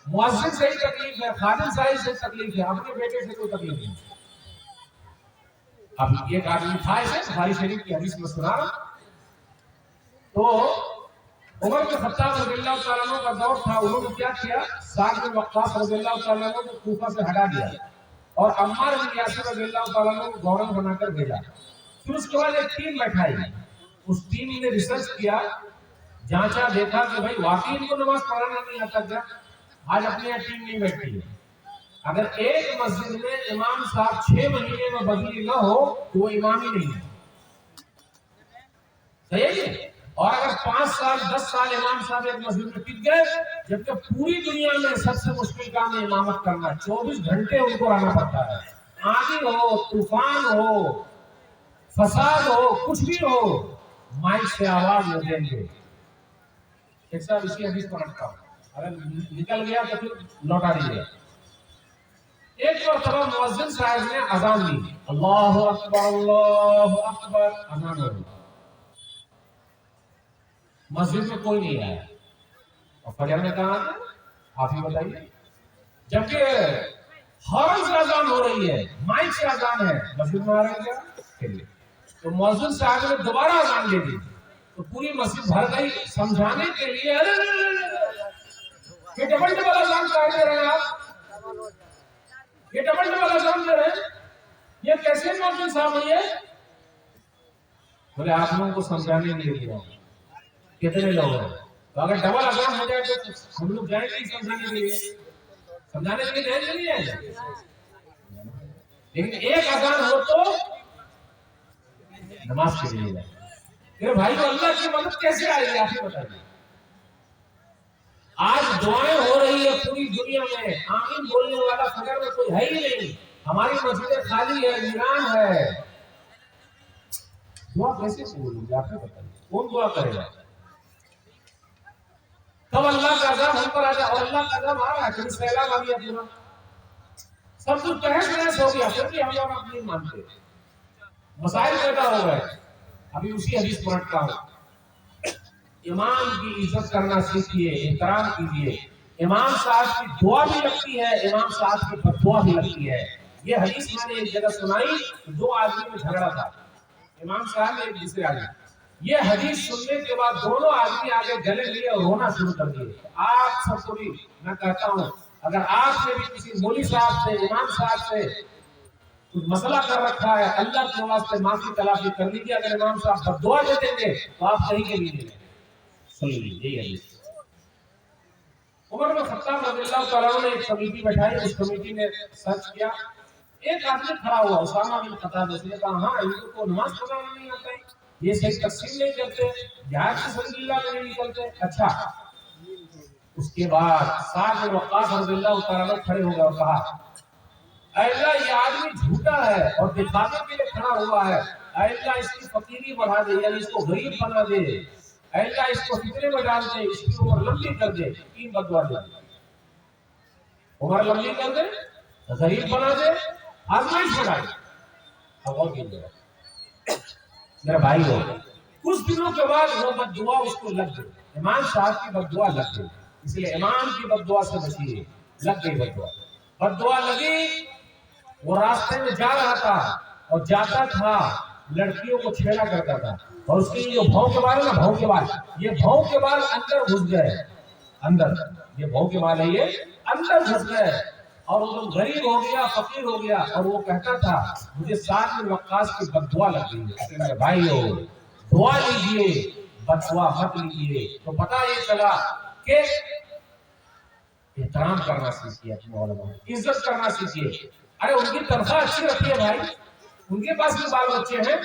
مؤذن سے ہی تکلیف ہے، خادم صاحب سے تکلیف ہے، اپنے بیٹے سے کوئی تکلیف نہیں. اب ایک آدمی تھا ایسے بخاری شریف کی حدیث میں سنا. تو عمر بن خطاب رضی اللہ تعالیٰ عنہ کا دور تھا. انہوں نے کیا کیا، سعد بن وقاص رضی اللہ تعالیٰ عنہ کو کوفہ سے ہٹا دیا اور عمار بن یاسر رضی اللہ تعالیٰ عنہ کو گورنر بنا کر بھیجا. پھر اس کے بعد ایک ٹیم بیٹھائی. اس ٹیم نے ریسرچ کیا، جانچا، دیکھا کہ بھائی واقعی ان کو نماز پڑھانا نہیں آتا کیا؟ آج اپنے یہاں ٹیم نہیں بیٹھتی ہے. اگر ایک مسجد میں امام صاحب 6 مہینے میں بدلی نہ ہو تو وہ امام ہی نہیں ہے. صحیح ہے. اور اگر 5 سال 10 سال امام صاحب ایک مسجد میں ٹک گئے، جبکہ پوری دنیا میں سب سے مشکل کام ہے امامت کرنا، 24 گھنٹے ان کو رہنا پڑتا ہے. آندھی ہو، طوفان ہو، فساد ہو، کچھ بھی ہو، مائک سے آواز لے دیں گے. ایک صاحب اسی حدیث پر رکھتا ہوں، اگر نکل گیا تو پھر لوٹا دیجیے. ایک مرتبہ مؤذن صاحب نے اذان دی، اللہ اکبر اللہ اکبر، اذان ہو گئی. مسجد میں کوئی نہیں آیا اور فجر میں کہاں آتا؟ آپ ہی بتائیے. جبکہ ہارن سے اذان ہو رہی ہے، مائک سے اذان ہے، مسجد میں آ رہے ہیں کیا؟ تو مؤذن صاحب نے دوبارہ اذان دے دی تو پوری مسجد بھر گئی. سمجھانے کے لیے یہ ڈبل اذان دے رہے ہیں آپ، یہ ڈبل اذان دے رہے ہیں، یہ کیسے مؤذن صاحب ہے؟ یہ بولے آپ لوگوں کو سمجھانے کے لیے. کتنے لوگ ہیں؟ تو اگر ڈبل اذان ہو جائے تو ہم لوگ جائیں گے سمجھانے کے لیے، سمجھانے کے لیے جائیں گے نہیں جائیں گے. لیکن ایک اذان ہو تو نماز کے لیے جائیں. میرے بھائی کو اللہ کی مدد کیسے آئے گی آپ ہی بتائیے. آج دعائیں ہو رہی ہے پوری دنیا میں، آمین بولنے والا فجر میں کوئی ہے ہی نہیں. ہماری مسجدیں خالی ہے، ویران ہے. دعا کیسے قبول ہوگی آپ ہی بتائیے. کون دعا کرے گا؟ تب اللہ کا عذاب ہم پر آ جائے. اور اللہ کا عذاب آ رہا ہے، کبھی سیلاب آ گیا پورا، سب کچھ تہس نہس ہو گیا، پھر بھی ہم لوگ اپنی مانتے، مسائل پیدا ہو گئے. ابھی اسی حدیث پر اٹکا ہوں. امام کی عزت کرنا سیکھیے، احترام کیجیے. امام صاحب کی دعا بھی لگتی ہے، امام صاحب کی بددعا بھی لگتی ہے. یہ حدیث میں نے ایک جگہ سنائی، 2 آدمی میں جھگڑا تھا، امام صاحب نے ایک دوسرے آدمی. یہ حدیث سننے کے بعد دونوں آدمی آگے گلے لیے اور رونا شروع کر دیے. آپ سب کو بھی میں کہتا ہوں، اگر آپ نے بھی کسی مولوی صاحب سے، امام صاحب سے کچھ مسئلہ کر رکھا ہے، اللہ کے واسطے معافی تلافی کر لیجیے. اگر امام صاحب بددعا دے دیں گے تو آپ صحیح کے لیے نہیں. سن لیجیے یہ حدیث. عمر بن خطاب رضی اللہ تعالیٰ عنہ نے ایک کمیٹی بیٹھائی. اس کمیٹی نے سرچ کیا. ایک آدمی کھڑا ہوا، اسامہ بن قتادہ، اس نے کہا ہاں ان کو نماز پڑھانا نہیں آتا ہے، یہ صحیح تقسیم نہیں کرتے، جہاد کی سبیل اللہ میں نہیں نکلتے. اچھا. اس کے بعد سعد بن وقاص رضی اللہ تعالیٰ عنہ کھڑے ہو گئے اور کہا اے اللہ یہ آدمی جھوٹا ہے اور دکھانے کے لیے کھڑا ہوا ہے. اے اللہ اس کی فقیری بڑھا دے، یعنی اس کو غریب بنا دے. اے اللہ اس کو فتنے میں ڈال دے، اس کی عمر لمبی کر دے. 3 بددعا دے. عمر لمبی کر دے، غریب بنا دے، آزمائش بنا دے. اب اور کیجیے میرا بھائی ہو کچھ دنوں کے بعد وہ بد دعا اس کو لگ گئی، امام صاحب کی بد دعا لگ گئی، اس لیے امام کی بد دعا سے بچیے، لگ گئی بد دعا لگی، وہ راستے میں جا رہا تھا اور جاتا تھا لڑکیوں کو چھیڑا کرتا تھا، اور اس کی جو بھاؤ کے بال ہے نا، بھاؤ کے بال، یہ بھاؤ کے بال اندر گھس گئے، اندر یہ بھاؤ کے بال ہے یہ اندر گھس گئے، اور وہ غریب ہو گیا، فقیر ہو گیا، اور وہ کہتا تھا مجھے سعد بن وقاص کی بد دعا لگ گئی ہے، میرے بھائی ہو دعا لیجئے بد دعا مت لیجئے۔ تو پتہ یہ چلا کہ احترام کرنا سیکھیے اپنے علماء، عزت کرنا سیکھیے۔ ارے ان کی تنخواہ اچھی رکھی ہے بھائی، ان کے پاس بھی بال بچے ہیں،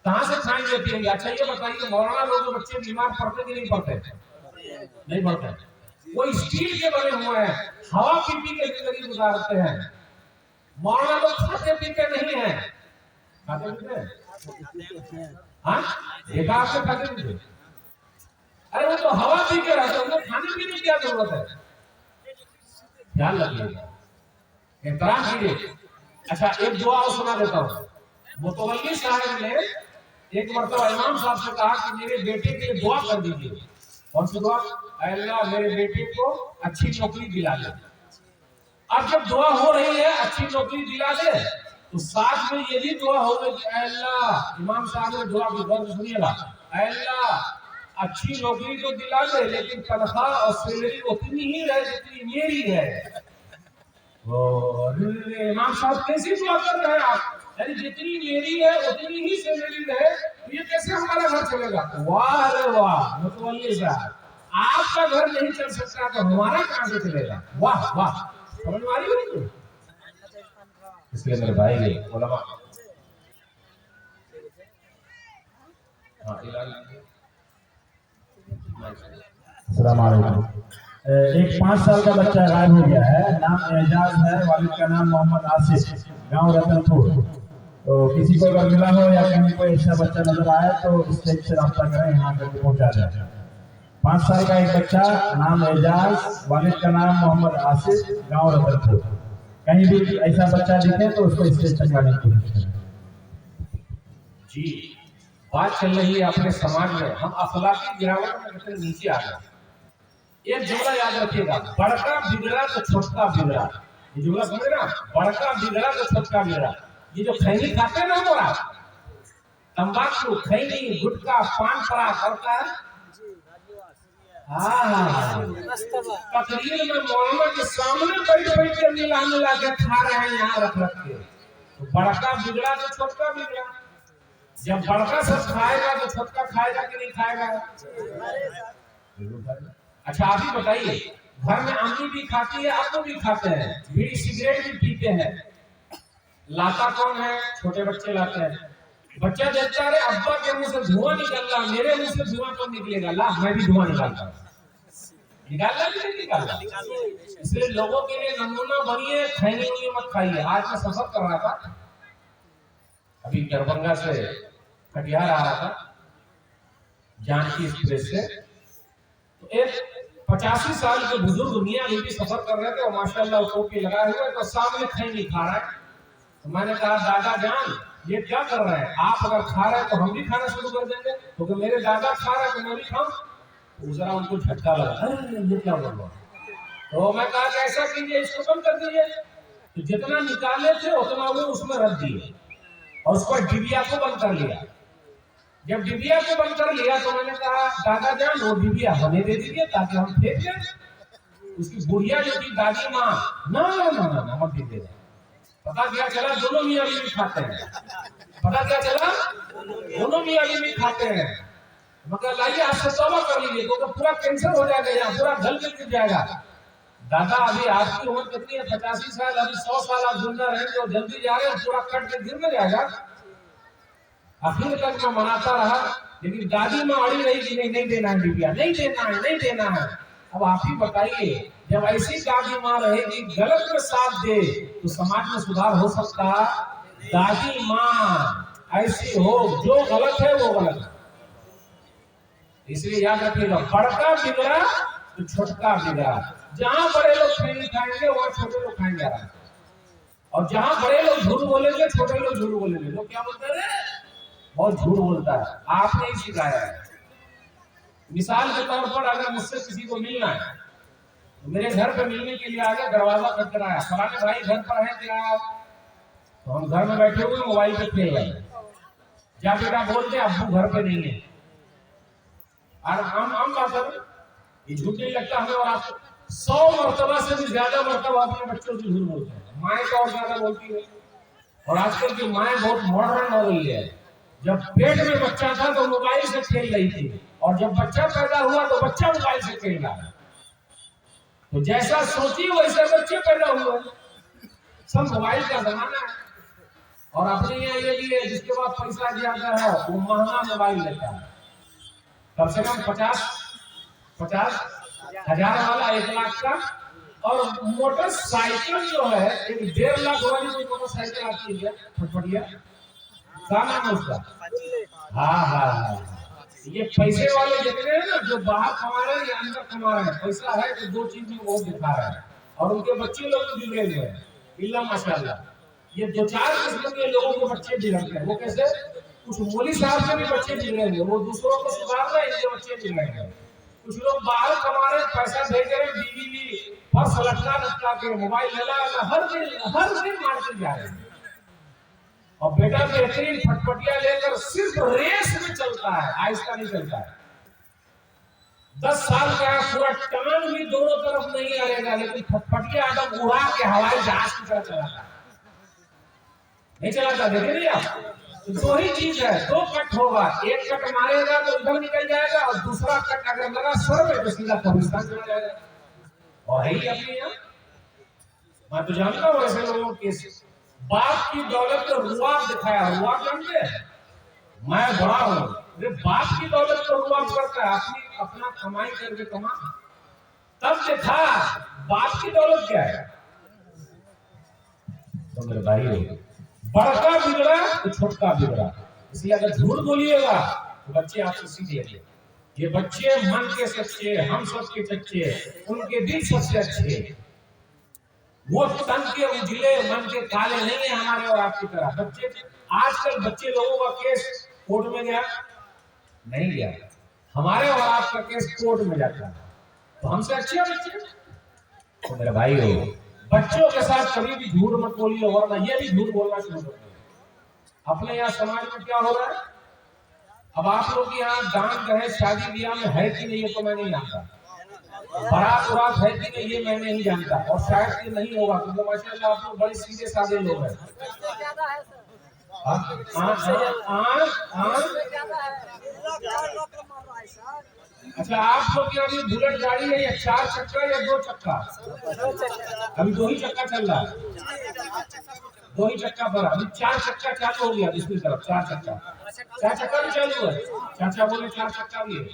کہاں سے کھائیں گے پیئیں گے؟ اچھا یہ بتائیے مولانا لوگ بچے بیمار پڑتے کہ نہیں پڑتے؟ نہیں پڑتے، وہ اسٹیل کے بنے ہوئے ہیں، ہوا پی پی کے زندگی گزارتے ہیں۔ مولانا لوگ کھاتے پیتے نہیں ہیں، کھاتے پیتے ہیں؟ ہاں دیکھا آپ نے کھاتے پیتے؟ ارے وہ تو ہوا پی کے رہتے ہیں، ان کو کھانے پینے کی کیا ضرورت ہے؟ خیال رکھیے گا، احترام کیجیے۔ اچھا ایک دعا اور سنا دیتا ہوں۔ متولی صاحب نے ایک مرتبہ امام صاحب سے کہا کہ میرے بیٹے کے لیے دعا کر دیجیے، کون سی دعا؟ اے اللہ میرے بیٹے کو اچھی نوکری دلا دے۔ اب جب دعا ہو رہی ہے اچھی نوکری دلا دے تو ساتھ میں یہ بھی دعا ہوگی کہ اے اللہ، امام صاحب نے دعا کی، غور سے سنیے گا، اے اللہ اچھی نوکری تو دلا دے لیکن تنخواہ اور سیلری اتنی ہی رہے جتنی میری ہے۔ امام صاحب کیسی دعا کر رہے ہیں آپ؟ یعنی جتنی میری ہے اتنی ہی سیلری رہے، یہ کیسے ہمارا گھر چلے گا؟ واہ رے واہ متولی صاحب، آپ کا گھر نہیں چل سکتا تو ہمارا کہاں سے چلے گا؟ واہ واہ، سمجھ میں آ رہی ہے؟ اس لیے میرے بھائی علماء السلام علیکم۔ ایک 5 سال کا بچہ غائب ہو گیا ہے، نام اعجاز ہے، والد کا نام محمد آصف، گاؤں رتن پور۔ تو کسی کو اگر ملا ہو یا کہیں کوئی ایسا بچہ نظر آئے تو اس سے رابطہ کریں، یہاں تک پہنچا جائے۔ 5 سال کا ایک بچہ، نام اعجاز، والد کا نام محمد آصف، گاؤں رتن پور۔ کہیں بھی ایسا بچہ دکھے تو اس کو اسٹیج تک لانے کی کوشش کریں۔ جی بات چل رہی ہے اپنے سماج میں، ہم اخلاقی گراوٹ میں کتنے نیچے آ گئے۔ ایک جملہ یاد رکھیے گا، بڑکا بگڑا تو چھوٹا بگڑا۔ یہ جملہ سمجھ نا، بڑکا بگڑا تو چھوٹا بگڑا۔ یہ جو خیلی کھاتے ہیں نا ہمارا، تمباکو، خیلی، گٹکا، پان پراگ اور کا تقریر میں مولانا کے سامنے بیٹھ کے ملا کے کھا رہے ہیں یہاں رکھ کے۔ تو بڑکا بگڑا تو چھوٹا بگڑا۔ جب بڑکا سب کھائے گا تو چھوٹا کھائے گا کہ نہیں کھائے گا؟ اچھا آپ ہی بتائیے، گھر میں امی بھی کھاتی ہے، ابو بھی کھاتے ہیں، بیڑی سگریٹ بھی پیتے ہیں، لاتا کون ہے؟ چھوٹے بچے لاتے ہیں۔ بچہ دیکھتا ہے ابا کے منہ سے دھواں نکل رہا، میرے منہ سے دھواں کب نکلے گا؟ لا میں بھی دھواں نکالتا ہوں۔ نکالنا کہ نہیں نکالنا؟ اس لیے لوگوں کے لیے نمونہ بنیے، کھائیے ہوئے مت کھائیے۔ آج میں سفر کر رہا تھا، ابھی دربھنگا سے کٹیہار آ رہا تھا جانکی ایکسپریس سے، تو ایک 85 سال کے بزرگ میاں بیوی سفر کر رہے تھے اور ماشاءاللہ ٹوپی لگائے ہوئے تو سامنے کھائی کھا رہا ہے۔ تو میں نے کہا دادا جان یہ کیا کر رہے ہیں؟ آپ اگر کھا رہے ہیں تو ہم بھی کھانا شروع کر دیں گے، کیونکہ میرے دادا کھا رہے ہیں تو میں بھی کھاؤں۔ تو ذرا ان کو جھٹکا لگا، یہ کیا بول رہا ہے؟ تو میں کہا کہ ایسا کیجیے، اس کو کم کر دیجیے۔ تو جتنا نکالے تھے اتنا وہ اس میں رکھ دیے اور اس پر ڈبیا کو بند کر لیا۔ جب ڈبیا کو بند کر لیا تو میں نے کہا دادا جان وہ ڈبیا ہمیں دے دیجیے تاکہ ہم پھینک دیں۔ اس کی بڑھیا جو تھی دادی ماں، نہ مت دیجیے۔ پتا کیا چلا؟ دونوں میاں بیوی کھاتے ہیں۔ پتا کیا چلا؟ دونوں میاں بیوی کھاتے ہیں۔ مگر لائیے آپ سے توبہ کر لیجیے کیونکہ پورا کینسر ہو جائے گا، یہاں پورا گل گر جائے گا۔ دادا ابھی آپ کی عمر کتنی ہے؟ 85 سال، ابھی 100 سال آپ زندہ رہیں گے اور جلدی جا رہے ہیں، پورا کٹ کے گر نہ جائے گا۔ آخر تک میں مناتا رہا لیکن دادی ماں اڑی رہی کہ نہیں دینا ہے ڈبیا، نہیں دینا ہے، نہیں دینا ہے۔ اب آپ ہی بتائیے جب ایسی دادی ماں رہے گی غلط میں ساتھ دے تو سماج میں سدھار ہو سکتا؟ دادی ماں ایسی ہو جو غلط ہے وہ غلط ہے۔ اس لیے یاد رکھیے گا، بڑکا بگڑا تو چھوٹا بگڑا۔ جہاں بڑے لوگ کھیل کھائیں گے وہاں چھوٹے لوگ کھائیں گے، اور جہاں بڑے لوگ جھوٹ بولیں گے چھوٹے لوگ جھوٹ بولیں گے۔ لوگ کیا بولتے ہیں؟ بہت جھوٹ بولتا ہے، آپ نے ہی سکھایا ہے۔ مثال کے طور پر اگر مجھ سے کسی کو ملنا ہے تو میرے گھر پہ ملنے کے لیے آگے دروازہ کھٹکھٹایا، فلانے بھائی گھر پر ہیں کیا آپ؟ تو ہم گھر میں بیٹھے ہوئے موبائل پہ کھیل رہے ہیں، جا بیٹا بولتے ابو گھر پہ نہیں ہے، اور ہم بات ہے، یہ جھوٹ نہیں لگتا ہمیں، اور آپ 100 مرتبہ سے بھی زیادہ مرتبہ اپنے بچوں سے جھوٹ بولتے ہیں، مائیں تو اور زیادہ بولتی ہے، اور آج کل کی مائیں بہت ماڈرن ہو رہی ہے۔ جب پیٹ میں بچہ تھا تو موبائل سے کھیل رہی تھی، اور جب بچہ پیدا ہوا تو بچہ موبائل سے کھیل رہا ہے، تو جیسا سوچی ویسے بچے پیدا ہوئے، سب موبائل کا زمانہ ہے۔ اور اپنے یہاں یہ بھی ہے، جس کے پاس پیسہ زیادہ ہے وہ مہنگا موبائل لیتا ہے، کم سے کم 50 ہزار والا 1 لاکھ کا، اور موٹر سائیکل جو ہے 1.5 لاکھ والی کوئی موٹر سائیکل آتی ہے پھٹپٹیا، کیا نام ہے اس کا؟ ہاں یہ پیسے والے جتنے ہیں نا، جو باہر کما رہے ہیں یا اندر کما رہے ہیں، پیسہ ہے تو 2 چیز میں بہت دکھا رہا ہے، اور ان کے بچے لوگ بھی بگڑے ہوئے ہیں، اللہ ماشاءاللہ۔ یہ 2-4 قسم کے لوگوں کے بچے بگڑتے ہیں، وہ کیسے؟ کچھ مولوی صاحب کے بھی بچے بگڑے ہوئے، وہ دوسروں کو سدھار رہے ہیں، ان کے بچے بگڑے ہیں۔ کچھ لوگ باہر کما رہے ہیں، پیسہ بھیج رہے ہیں، بیوی پرس لٹکا کے موبائل لے ہر دن مارکیٹ جا رہے ہیں، اور بیٹا بہترین پھٹپٹیا لے کر صرف ریس میں چلتا ہے، آہستہ نہیں چلتا ہے۔ 10 سال کا ہے، پورا ٹانگ بھی دونوں طرف نہیں آئے گا، لیکن پھٹپٹیا آدم اڑا کے ہوائی جہاز کی طرح چلاتا ہے، نہیں چلاتا، دیکھیں نہیں آپ؟ 2 ہی چیز ہے، 2 کٹ ہوگا، 1 کٹ مارے گا تو ادھر نکل جائے گا، اور دوسرا کٹ اگر لگا سر میں تو سیدھا پاکستان چلا جائے گا، اور ہے ہی اپنے یہاں۔ میں تو جانتا ہوں ایسے لوگوں کے، باپ کی دولت کو رعب دکھایا، رعب جانتے ہیں؟ میں بڑا ہوں، باپ کی دولت کو رعب کرتا ہے، اپنا کمائی کر کے کما، تب دیکھا باپ کی دولت کیا ہے۔ تو میرے بھائی، بڑکا بگڑا تو چھوٹا بگڑا، اس لیے اگر جھوٹ بولیے گا تو بچے آپ سے سیکھیں گے۔ یہ بچے من کے سچے، ہم سب کے سچے، ان کے دل سب سے اچھے، وہ تن کے اجلے من کے کالے نہیں ہیں ہمارے اور آپ کی طرح۔ بچے آج کل بچے لوگوں کا کیس کورٹ میں گیا نہیں گیا، ہمارے اور آپ کا کیس کورٹ میں جاتا ہے، تو ہم سے اچھے بچے۔ تو میرے بھائی ہو، بچوں کے ساتھ کبھی بھی جھوٹ مت بولیے، ورنہ یہ بھی جھوٹ بولنا شروع کر دیں۔ اپنے یہاں سماج میں کیا ہو رہا ہے، اب آپ لوگ یہاں دان دہیج شادی بیاہ میں ہے کہ نہیں یہ تو میں نہیں جانتا، بارات ہے کہ نہیں یہ میں نہیں جانتا، اور شاید یہ نہیں ہوگا، کیونکہ ماشاءاللہ آپ لوگ بڑے سیدھے سادے لوگ ہیں۔ اچھا، آپ لوگ کی ابھی بلٹ گاڑی ہے یا 4 چکا یا 2 چکا؟ ابھی 2 ہی چکا چل رہا ہے، 2 ہی چکا پر، ابھی 4 چکا چالو ہو گیا، دوسری طرف 4 چکا بھی چالو ہے۔ چاچا بولے 4 چکا بھی ہے،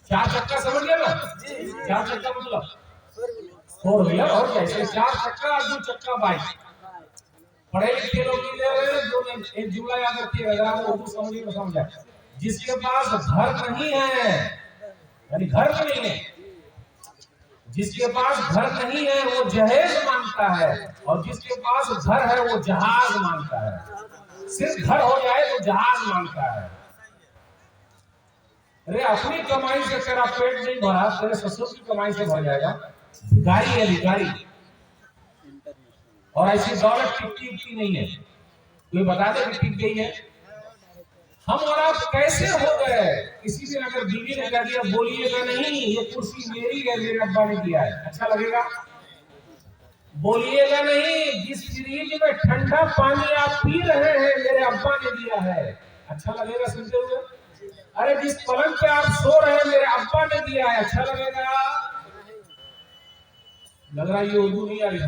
4 چکا سمجھ گیا نا؟ 4 چکا مطلب 4 ویلر، اور کیسے 4 چکا اور 2 چکا بائک۔ پڑھے لکھے لوگ کی لے رہے ہیں، جو ایک جملہ یاد رکھیے گا، اگر آپ اردو سمجھیں تو سمجھیں، جس کے پاس گھر نہیں ہے، یعنی گھر نہیں ہے، جس کے پاس گھر نہیں ہے وہ جہیز مانگتا ہے، اور جس کے پاس گھر ہے وہ جہاز مانگتا ہے۔ صرف گھر ہو جائے تو جہاز مانگتا ہے۔ ارے اپنی کمائی سے تیرا پیٹ نہیں بھرا، تیرے سسر کی کمائی سے بھر جائے گا، بھکاری ہے بھکاری، اور ایسی دولت ٹکتی نہیں ہے، کوئی بتا دے کہ ٹک گئی ہے؟ ہم اور آپ کیسے ہو گئے؟ کسی دن اگر بیوی نے کہہ دیا بولیے گا نہیں، یہ کرسی میری ہے، میرے ابا نے دیا ہے، اچھا لگے گا؟ بولیے گا نہیں، جس فریج میں ٹھنڈا پانی آپ پی رہے ہیں میرے ابا نے دیا ہے، اچھا لگے گا سنتے ہوئے؟ ارے جس پلنگ پہ آپ سو رہے ہیں میرے ابا نے دیا ہے، اچھا لگے گا؟ لگ رہا یہ اردو نہیں آ رہی،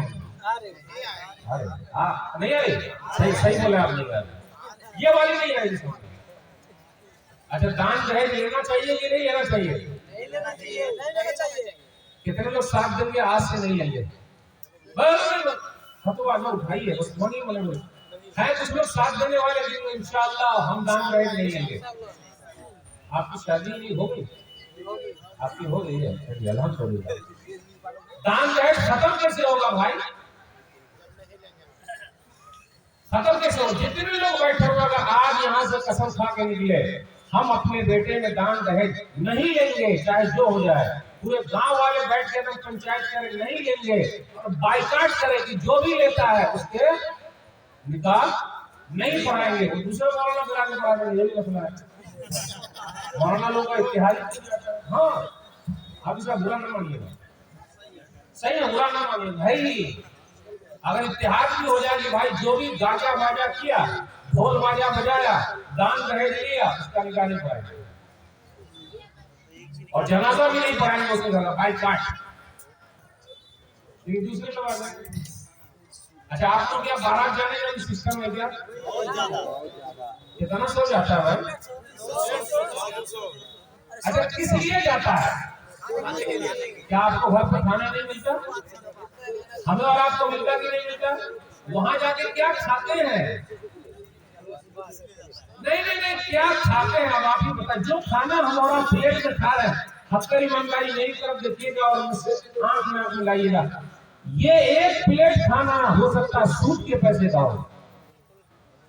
نہیں آ رہی، صحیح بولے آپ، نہیں آ رہی، یہ والی نہیں آ رہی سمجھ۔ اچھا، دان دہیج لینا چاہیے کہ نہیں لینا چاہیے؟ کتنے لوگ ساتھ دیں گے آج سے نہیں لیں گے؟ فتوا نہ اٹھائیے، بس منی منی ہے، کچھ لوگ ساتھ دینے والے، لیکن انشاءاللہ ہم دان دہیج نہیں لیں گے۔ آپ کی شادی ہو گئی؟ آپ کی ہو گئی ہے، الحمدللہ۔ دان دہیج ختم کیسے ہوگا بھائی؟ ختم کیسے ہوگا؟ جتنے لوگ بیٹھے ہوگا، اگر آج قسم کھا کے نکلے ہم اپنے بیٹے میں دان دہیج نہیں لیں گے چاہے جو ہو جائے. پورے گاؤں والے بیٹھ کے ہم پنچایت کریں نہیں لیں گے اور بائیکاٹ کرے کہ جو بھی لیتا ہے اس کے نکاح نہیں پڑھائیں گے. دوسرے مولانا بلا کے پڑھا دیں گے. یہی مسئلہ ہے مولانا لوگوں کا اتحاد. ہاں آپ اس کا برا نہ مانیے گا. صحیح ہے برا نہ مانیے گا بھائی. اگر اتحاد بھی ہو جائے کہ بھائی جو بھی گاجا باجا کیا ڈھول باجا بجایا دان دہیج لیا اس کا نکاح نہیں پڑھائیں گے اور جنازہ بھی نہیں پڑھائیں گے اس کے گھر بائی کاٹ. دوسرے کا بات ہے. اچھا آپ کو کیا بارات جانے کا بھی سسٹم ہے کیا؟ کتنا سو جاتا ہے بھائی؟ اچھا کس لیے جاتا ہے؟ کیا آپ کو گھر پہ کھانا نہیں ملتا؟ ہمیں اور آپ کو ملتا کہ نہیں ملتا؟ وہاں جا کے کیا کھاتے ہیں؟ نہیں کیا کھاتے ہیں اب آپ ہی بتائیں. جو کھانا ہم اور آپ پلیٹ میں کھا رہے ہیں ہفتری مہنگائی میری طرف دیکھیے گا اور مجھ سے آنکھ میں آنکھ ملائیے گا. یہ ایک پلیٹ کھانا ہو سکتا ہے سود کے پیسے کا ہو.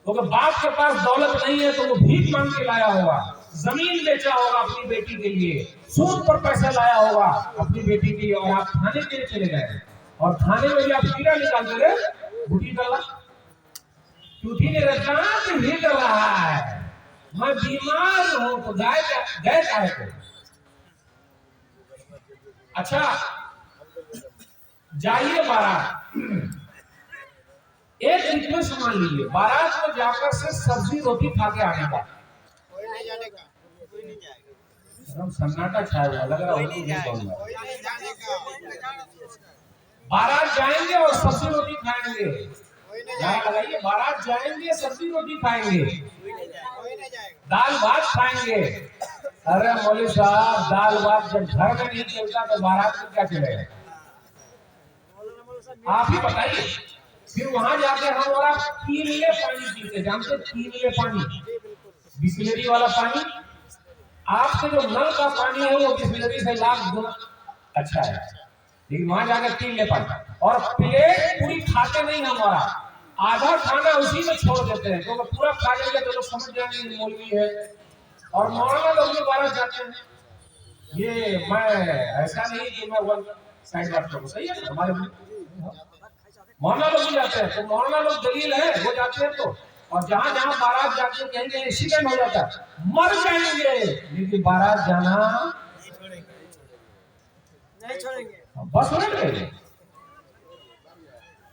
کیونکہ باپ کے پاس دولت نہیں ہے تو وہ بھیک مانگ کے لایا ہوگا, زمین بیچا ہوگا اپنی بیٹی کے لیے, سود پر پیسہ لایا ہوگا اپنی بیٹی کے لیے, اور آپ کھانے کے لیے چلے گئے اور کھانے میں بھی آپ کیڑا نکالتے رہے. بھوٹی کر رہا ٹوٹی نے رکھا ہی کر رہا ہے. میں بیمار ہوں تو گئے کہے کو. اچھا جائیے بارات, ایک ریکویسٹ مان لیجیے, بارات میں جا کر سے سبزی روٹی کھا کے آنے کا. سناٹا چھایا ہوا لگ رہا ہے. بارات جائیں گے اور سبزی روٹی کھائیں گے. لگائیے بارات جائیں گے سبزی روٹی کھائیں گے, دال بھات کھائیں گے. ارے مولوی صاحب دال بھات جب گھر میں نہیں چلتا تو بارات میں کیا چلے گا؟ آپ ہی بتائیے. پھر وہاں جا کے ہم اور آپ کیلے پانی پیتے, جانتے کیلے پانی, بسلری والا پانی. آپ سے جو نل کا پانی ہے وہ بسلری سے لاکھ گنا اچھا ہے, لیکن وہاں جا کے کیلے پانی اور پلیٹ پوری کھاتے نہیں. ہمارا آدھا کھانا اسی میں چھوڑ دیتے ہیں کیونکہ پورا کھا لیں گے تو لوگ سمجھ جائیں گے مولوی ہے. اور مولانا لوگ بھی بارات جاتے ہیں. یہ میں ایسا نہیں کہ میں ون سائڈ بات کروں, صحیح ہے ہمارے مولانا لوگ بھی جاتے ہیں تو مولانا لوگ دلیل ہے وہ جاتے ہیں تو. اور جہاں جہاں بارات جاتے ہیں کہیں کہیں ایکسیڈنٹ ہو جاتا ہے مر جائیں گے لیکن بارات جانا بس نہیں رہے گے.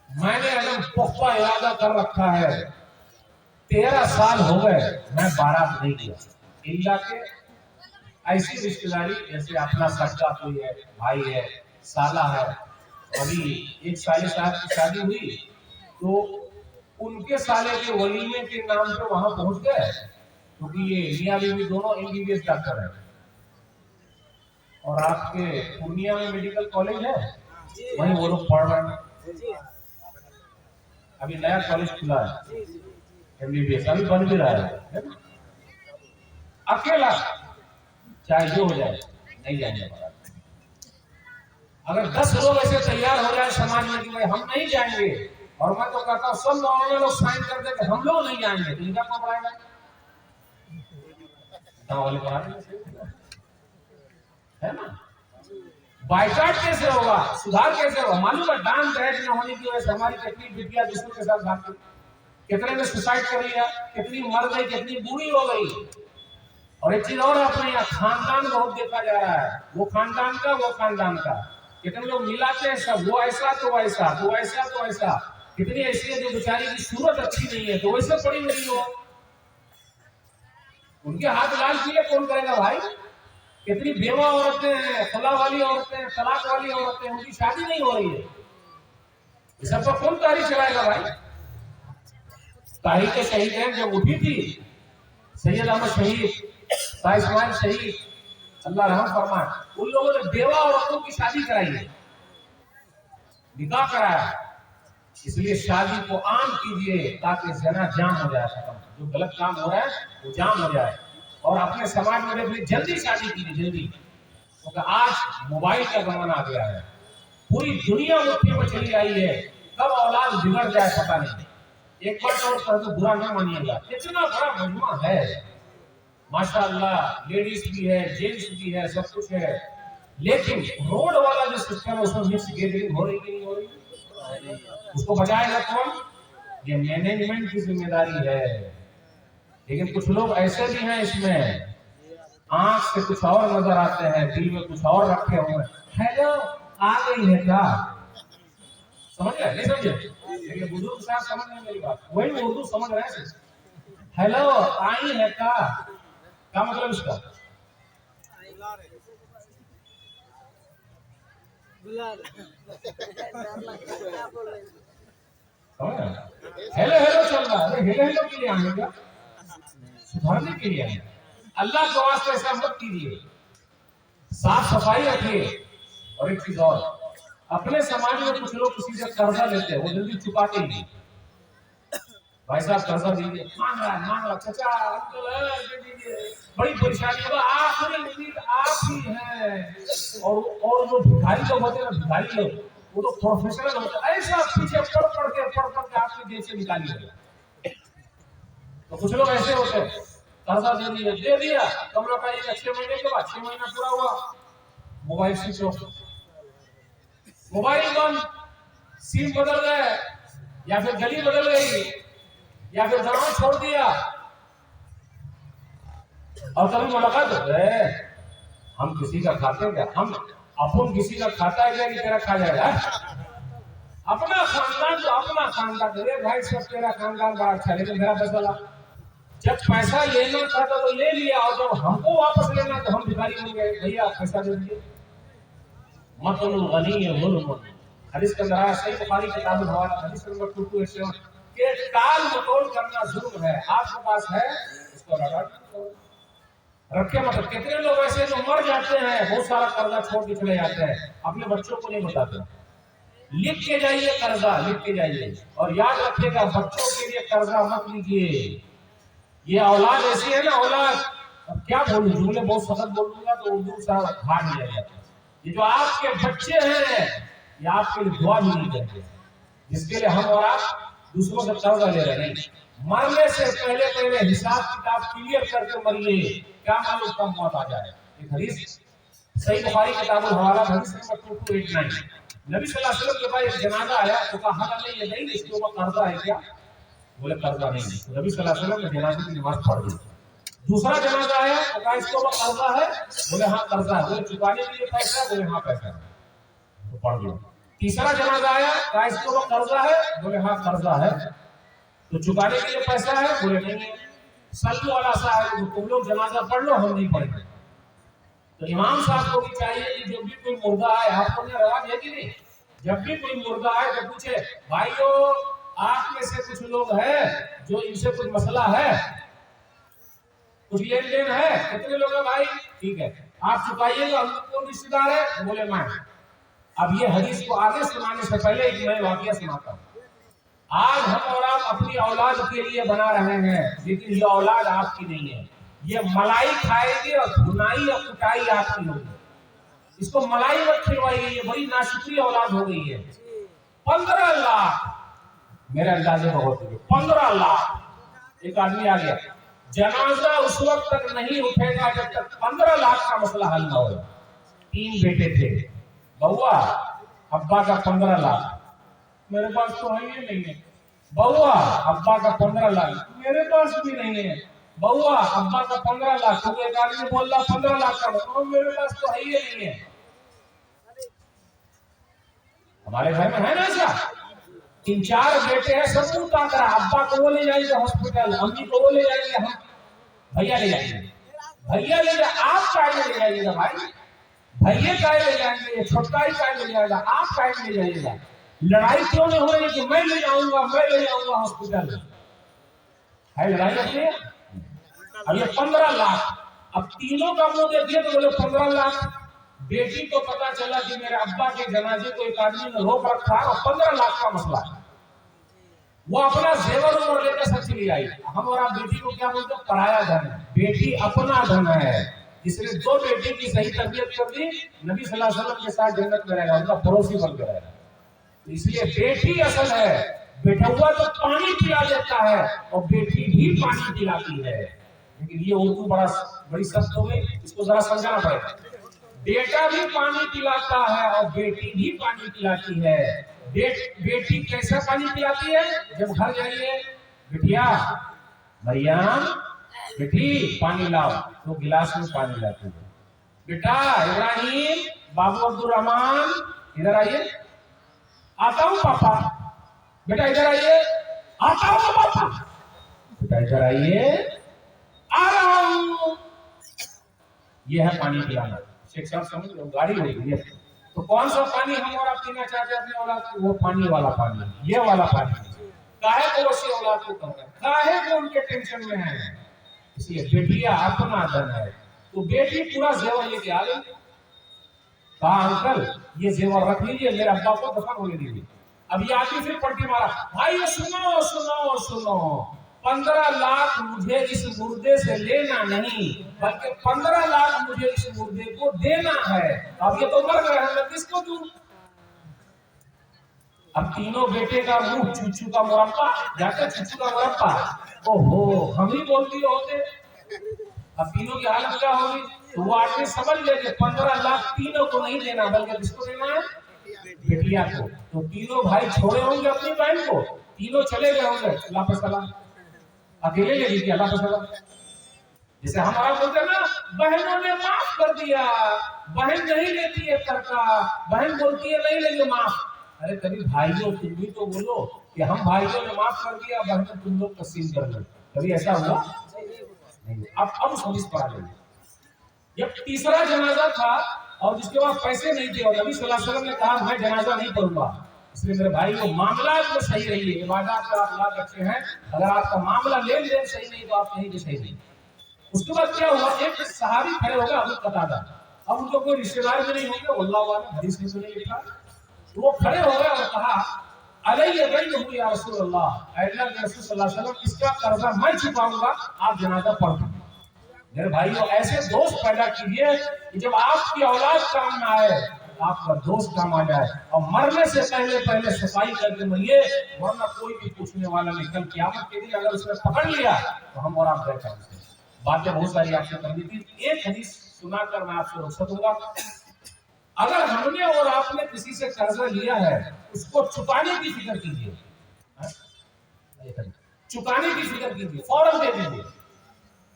میں نے ایک پختہ ارادہ کر رکھا ہے, 13 سال ہو گئے میں بارات نہیں کیا. اللہ کے ایسی رشتے داری جیسے اپنا سچا کوئی ہے, بھائی ہے, سالہ ہے. ابھی ایک سالے صاحب کی شادی ہوئی تو ان کے سالے کے ولیمے کے نام پہ وہاں پہنچ گئے کیونکہ یہ میاں بیوی دونوں MBBS ڈاکٹر ہیں. اور آپ کے پورنیہ میں میڈیکل کالج ہے وہیں وہ لوگ پڑھ رہے ہیں. ابھی نیا کالج کھلا ہے MBBS, ابھی بن بھی رہا ہے. اکیلا چاہے جو ہو جائے نہیں جائیں گے. اگر 10 لوگ ایسے تیار ہو جائے سماج میں کہ ہم نہیں جائیں گے, اور میں تو کہتا ہوں سب مولانا لوگ سائن کر دیں کہ ہم لوگ نہیں جائیں گے, تو ان کا کون پڑھائے گا؟ گاؤں والے پڑھائیں ہے نا. بائیکاٹ کیسے ہوگا, سدھار کیسے ہوگا؟ معلوم ہے ڈان دہیج نہ ہونے کی وجہ سے ہماری کتنی بیٹیاں دوسروں کے ساتھ بھاگتی, کتنے نے سوسائڈ کر لیا, کتنی مر گئی, کتنی بوڑھی ہو گئی. اور ایک چیز اور اپنے یہاں خاندان بہت دیکھا جا رہا ہے, وہ خاندان کا وہ خاندان کا. کتنے لوگ ملاتے ہیں سب, وہ ایسا تو ویسا, وہ ایسا تو ایسا. کتنی ایسی ہے جو بیچاری کی صورت اچھی نہیں ہے تو ویسے پڑی نہیں ہو, ان کے ہاتھ لال کیے کون کرے گا بھائی؟ کتنی بیوہ عورتیں ہیں, خلا والی عورتیں, طلاق والی عورتیں, ان کی شادی نہیں ہو رہی ہے. یہ سب پر کون تاریخ چلائے گا بھائی؟ تاریخ شہید ہے جب اٹھی تھی سید احمد شہید, شاہ اسماعیل شہید, اللہ رحم فرمائے, ان لوگوں نے بیوہ عورتوں کی شادی کرائی ہے, نکاح کرایا. اس لیے شادی کو عام کیجیے تاکہ زنا جام ہو جائے, ختم, جو غلط کام ہو رہا ہے وہ جام ہو جائے. اور اپنے سماج میں بھی جلدی شادی کیجیے, جلدی, کیونکہ آج موبائل کا زمانہ آ گیا ہے, پوری دنیا مٹھی میں چلی آئی ہے, کب اولاد بگڑ جائے پتہ نہیں. ایک بات اور کہہ دوں، برا نہ مانیے گا، اتنا بڑا مجمع ہے ماشاءاللہ، لیڈیز بھی ہے، جینٹس بھی ہے، سب کچھ ہے، لیکن روڈ والا جو سسٹم ہے اس میں مکس گیدرنگ ہو رہی کہ نہیں ہو رہی؟ اس کو بچائے گا کون؟ یہ مینجمنٹ کی ذمہ داری ہے۔ لیکن کچھ لوگ ایسے بھی ہیں اس میں، آنکھ سے کچھ اور نظر آتے ہیں، دل میں کچھ اور رکھے ہوئے ہیں۔ ہیلو آ گئی ہے کیا؟ سمجھ گئے نہیں سمجھے؟ لیکن بزرگ صاحب سمجھ نہیں میری بات، وہی اردو سمجھ رہے ہیں۔ ہیلو آئی ہے کیا مطلب اس کا؟ ہیلو ہیلو چل رہا ہے، ہیلو ہیلو کے لیے آئیں گے، سدھارنے کے لیے آئیں گے۔ اللہ کے واسطے ایسا مت کیجیے، صاف صفائی رکھیے۔ اور ایک چیز اور، اپنے سماج میں کچھ لوگ کسی سے قرضہ لیتے ہیں، وہ جلدی چکاتے ہی نہیں۔ بھائی صاحب قرضہ دیجیے، مانگ رہا چچا دے دیجیے، بڑی پریشانی ہے، آخری امید آپ ہی ہیں۔ اور جو بھکاری لوگ ہوتے ہیں نا، بھکاری لوگ وہ تو پروفیشنل ہوتے ہیں، ایسا پیچھے پڑھ کے آپ کی جیب سے نکالی ہے۔ تو کچھ لوگ ایسے ہوتے ہیں، قرضہ دے دیا، کمرہ پائیے گا 6 مہینے کے بعد، 6 مہینہ پورا ہوا، موبائل سوئچ آف، موبائل بند، سیم بدل گئے، یا پھر گلی بدل گئی، یا پھر گاؤں چھوڑ دیا۔ اور کبھی ملاقات ہوتا ہے، ہم کسی کا کھاتے ہیں کیا؟ ہم اپن کسی کا کھاتا ہے کیا کہ تیرا کھا جائے گا؟ اپنا خاندان تو اپنا خاندان، ارے بھائی سب تیرا خاندان بڑا اچھا ہے، لیکن میرا پیسہ لا۔ جب پیسہ لینا تھا تو لے لیا، اور جب ہم کو واپس لینا تو ہم بھکاری ہو گئے، بھیا پیسہ دے دیجیے۔ مثل الغنی ظلم، حدیث کے اندر آیا، صحیح بخاری کتاب الحوالہ حدیث نمبر 2287 کہ ٹال مٹول کرنا ظلم ہے۔ آپ کے پاس ہے اس کو رکھے مت۔ کتنے لوگ ایسے جو مر جاتے ہیں، بہت سارا قرضہ چھوڑ کے چلے جاتے ہیں، اپنے بچوں کو نہیں بتاتے۔ لکھ کے جائیے قرضہ، لکھ کے جائیے، اور یاد رکھیے گا بچوں کے لیے قرضہ مت لیجیے۔ یہ اولاد ایسی ہے نا، اولاد اب کیا بولوں، جملے بہت سخت بول دوں گا تو اردو سے بھاگ لیا جاتا ہے۔ یہ جو آپ کے بچے ہیں، یہ آپ کے لیے دعا بھی نہیں کرتے، جس کے لیے ہم اور آپ دوسروں سے قرضہ لے رہے ہیں۔ مرنے سے پہلے حساب کتاب کلیئر کر کے مریے، کیا معلوم کم موت آ جائے۔ ایک حدیث صحیح بخاری کتاب الحوالہ حدیث نمبر 2289، نبی صلی اللہ علیہ وسلم کے پاس ایک جنازہ آیا تو کہا حل نہیں، اس کے اوپر قرضہ ہے کیا؟ بولے قرضہ نہیں ہے۔ نبی صلی اللہ علیہ وسلم نے جنازے کی نماز پڑھ دی۔ دوسرا جنازہ آیا تو کہا اس کے اوپر قرضہ ہے؟ بولے ہاں قرضہ ہے۔ بولے چکانے کے لیے پیسہ ہے؟ بولے ہاں پیسہ ہے، تو پڑھ دیا۔ تیسرا جنازہ آیا، کہا اس کے اوپر قرضہ ہے؟ بولے ہاں قرضہ ہے، تو چکانے کے لیے پیسہ ہے؟ بولے نہیں ہے۔ صلو علی صاحب، تم لوگ جنازہ پڑھ لو، ہم نہیں پڑھیں گے۔ تو امام صاحب کو بھی چاہیے کہ جب بھی کوئی مردہ آئے، آپ کو رواج ہے کہ نہیں، جب بھی کوئی مردہ آئے تو پوچھے بھائیو آپ میں سے کچھ لوگ ہیں جو ان سے کچھ مسئلہ ہے، کچھ لین دین ہے؟ کتنے لوگ ہیں بھائی؟ ٹھیک ہے آپ چکائیے گا۔ ہم کون رشتے دار ہے؟ بولے میں۔ اب یہ حدیث کو آگے سنانے سے پہلے ایک میں واقعہ سناتا ہوں۔ آج ہم اور آپ اپنی اولاد کے لیے بنا رہے ہیں، لیکن یہ اولاد آپ کی نہیں ہے۔ یہ ملائی کھائے گی اور بھنائی اور کٹائی آپ کی ہوگی۔ اس کو ملائی مت کھلوائیے، یہ بڑی ناشکری اولاد ہو گئی ہے۔ 15 لاکھ میرے اندازے میں ہوتی ہے، 15 لاکھ۔ ایک آدمی آ گیا، جنازہ اس وقت تک نہیں اٹھے گا جب تک 15 لاکھ کا مسئلہ حل نہ ہو۔ 3 بیٹے تھے، بہوا ابا کا 15 لاکھ، میرے پاس تو ہے ہی نہیں ہے۔ بہوا ابا کا 15 لاکھ، میرے پاس بھی نہیں ہے۔ بہوا ابا کا 15 لاکھ، تو ایک آدمی بول رہا 15 لاکھ کا، میرے پاس تو ہے ہی نہیں ہے۔ ہمارے گھر میں ہے نا ایسا، 3-4 بیٹے ہیں، سب کو تاک رہا، ابا کو وہ لے جائیں گے ہاسپٹل، امی کو وہ لے جائیں گے، ہم بھیا لے جائیں گے، بھیا لے جائیں، آپ کائے لے جائیے گا بھائی، بھیا کائے لے جائیں گے، چھوٹا ہی کائے لے جائے گا، آپ کائے لے جائیے گا۔ لڑائی کیوں نہیں ہو رہی کہ میں لے جاؤں گا ہاسپٹل؟ ہے لڑائی ہوتی ہے؟ اب یہ 15 لاکھ، اب تینوں کا منہ دیکھیے تو بولے 15 لاکھ۔ بیٹی کو پتا چلا کہ میرے ابا کے جنازے کو ایک آدمی نے روک رکھا اور 15 لاکھ کا مسئلہ ہے، وہ اپنا زیور عمر لے کر سب چلی آئی۔ ہم اور آپ بیٹی کو کیا بولتے ہیں؟ پرایا دھن۔ بیٹی اپنا دھن ہے، اس لیے 2 بیٹی کی صحیح تربیت کر دی، نبی صلی اللہ علیہ وسلم کے ساتھ جنت میں رہے گا، ان کا پڑوسی بن کے رہے گا۔ اس لیے بیٹی اصل ہے، بیٹا ہوا تو پانی پلا دیتا ہے اور بیٹی بھی پانی پلاتی ہے. لیکن یہ اردو بڑی سخت ہو گئی، اس کو ذرا سمجھانا پڑے گا. بیٹا بھی پانی پلاتا ہے اور بیٹی بھی پانی پلاتی ہے. بیٹی کیسا پانی پلاتی ہے؟ جب گھر جائیے، بیٹیا مریم بیٹی پانی لاؤ، تو گلاس میں پانی لاتی ہے. بیٹا ابراہیم بابو عبد الرحمان ادھر آئیے، آتا ہوں پاپا. بیٹا ادھر آئیے، آتا ہوں پاپا. بیٹا ادھر آئیے، آ رہا ہوں. یہ ہے پانی پلانا. شیخ صاحب سمجھ لو، گاڑی ہو گئی ہے. تو کون سا پانی ہم اور آپ پینا چاہتے ہیں اپنے اولاد کو؟ وہ پانی والا پانی، یہ والا پانی. کاہے کو ویسے اولاد کو کر رہے ہیں؟ کاہے کو ان کے ٹینشن میں ہیں؟ اس لیے بیٹیا اپنا دن ہے. تو بیٹی پورا زیور لے کے آ گئی. کہا انکل یہ زیور رکھ لیجیے، میرے ابا کو دفن ہونے دیجیے. اب یہ آدمی پھر پلٹی مارا، بھائی سنو سنو سنو، 15 لاکھ مجھے اس مردے سے لینا نہیں، بلکہ 15 لاکھ مجھے اس مردے کو دینا ہے. اب یہ تو مر گئے ہیں، میں کس کو دوں؟ اب تینوں بیٹے کا منہ چوچو کا مربع، جاتا چوچو کا مربع. اوہو ہم ہی بولتی ہوتے. اب تینوں کی حالت کیا ہوگی؟ تو وہ آدمی سمجھ لے کہ 15 لاکھ تینوں کو نہیں دینا، بلکہ کس کو دینا ہے؟ بیٹیا کو. تو تینوں بھائی چھوڑے ہوں گے اپنی بہن کو، تینوں چلے گئے ہوں گے اللہ پر سلام، اکیلے لے لیجیے اللہ پر سلام. جیسے ہمارا بولتے ہیں نا، بہنوں نے معاف کر دیا. بہن نہیں لیتی ہے ترکا، بہن بولتی ہے نہیں لیں گے معاف. ارے کبھی بھائیوں تم بھی تو بولو کہ ہم بھائیوں نے معاف کر دیا، بہن تم لوگ تسلیم کر لو. کبھی ایسا ہوا؟ اب سمجھ پا رہے ہیں. جب تیسرا جنازہ تھا اور جس کے پاس پیسے نہیں تھے، اور نبی صلی اللہ علیہ وسلم نے کہا میں جنازہ نہیں پڑھوں گا. اس لیے میرے بھائی کو معاملات میں صحیح رہیے، عبادات کا اخلاق اچھے ہیں. اگر آپ کا معاملہ لین دین صحیح نہیں تو آپ کہیں بھی صحیح نہیں. اس کے بعد کیا ہوا؟ ایک صحابی کھڑے ہو گئے ابو قتادہ. اب ان کو کوئی رشتے دار بھی نہیں ہوں گے، اللہ عالم حدیث میں تو نہیں لکھا. تو وہ کھڑے ہو گئے اور کہا علیہ دین یا رسول اللہ، اے اللہ کے رسول صلی اللہ علیہ وسلم، اس کا قرضہ میں چکاؤں گا، آپ جنازہ پڑھ دیں. میرے بھائیو ایسے دوست پیدا کیجئے کہ جب آپ کی اولاد کام نہ آئے، آپ کا دوست کام آ جائے. اور مرنے سے پہلے صفائی کر کے مریے، ورنہ کوئی بھی پوچھنے والا نہیں. کل قیامت کے دن اگر اس نے پکڑ لیا تو ہم اور آپ گئے کام سے. باتیں بہت ساری آپ سے کرنی تھی، ایک حدیث سنا کر میں آپ سے رخصت ہوں گا. اگر ہم نے اور آپ نے کسی سے قرضہ لیا ہے، اس کو چکانے کی فکر کیجئے. چکانے کی فکر کیجئے، فوراً دے دیجئے.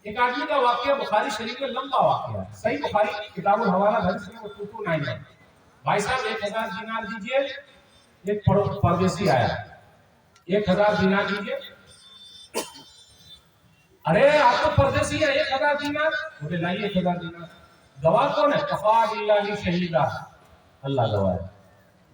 ایک آدمی کا واقعہ بخاری شریف میں لمبا واقعہ ہے، صحیح بخاری کتاب الحوالہ حدیث میں 2299 ہے. بھائی صاحب 1000 دینار دیجئے. ایک پردیسی آیا، 1000 دینار دیجئے. ارے آپ تو پردیسی ہے، 1000 دینار. بولے لائیے 1000 دینار. گواہ کون ہے؟ کفا باللہ شہیدہ، اللہ گواہ ہے.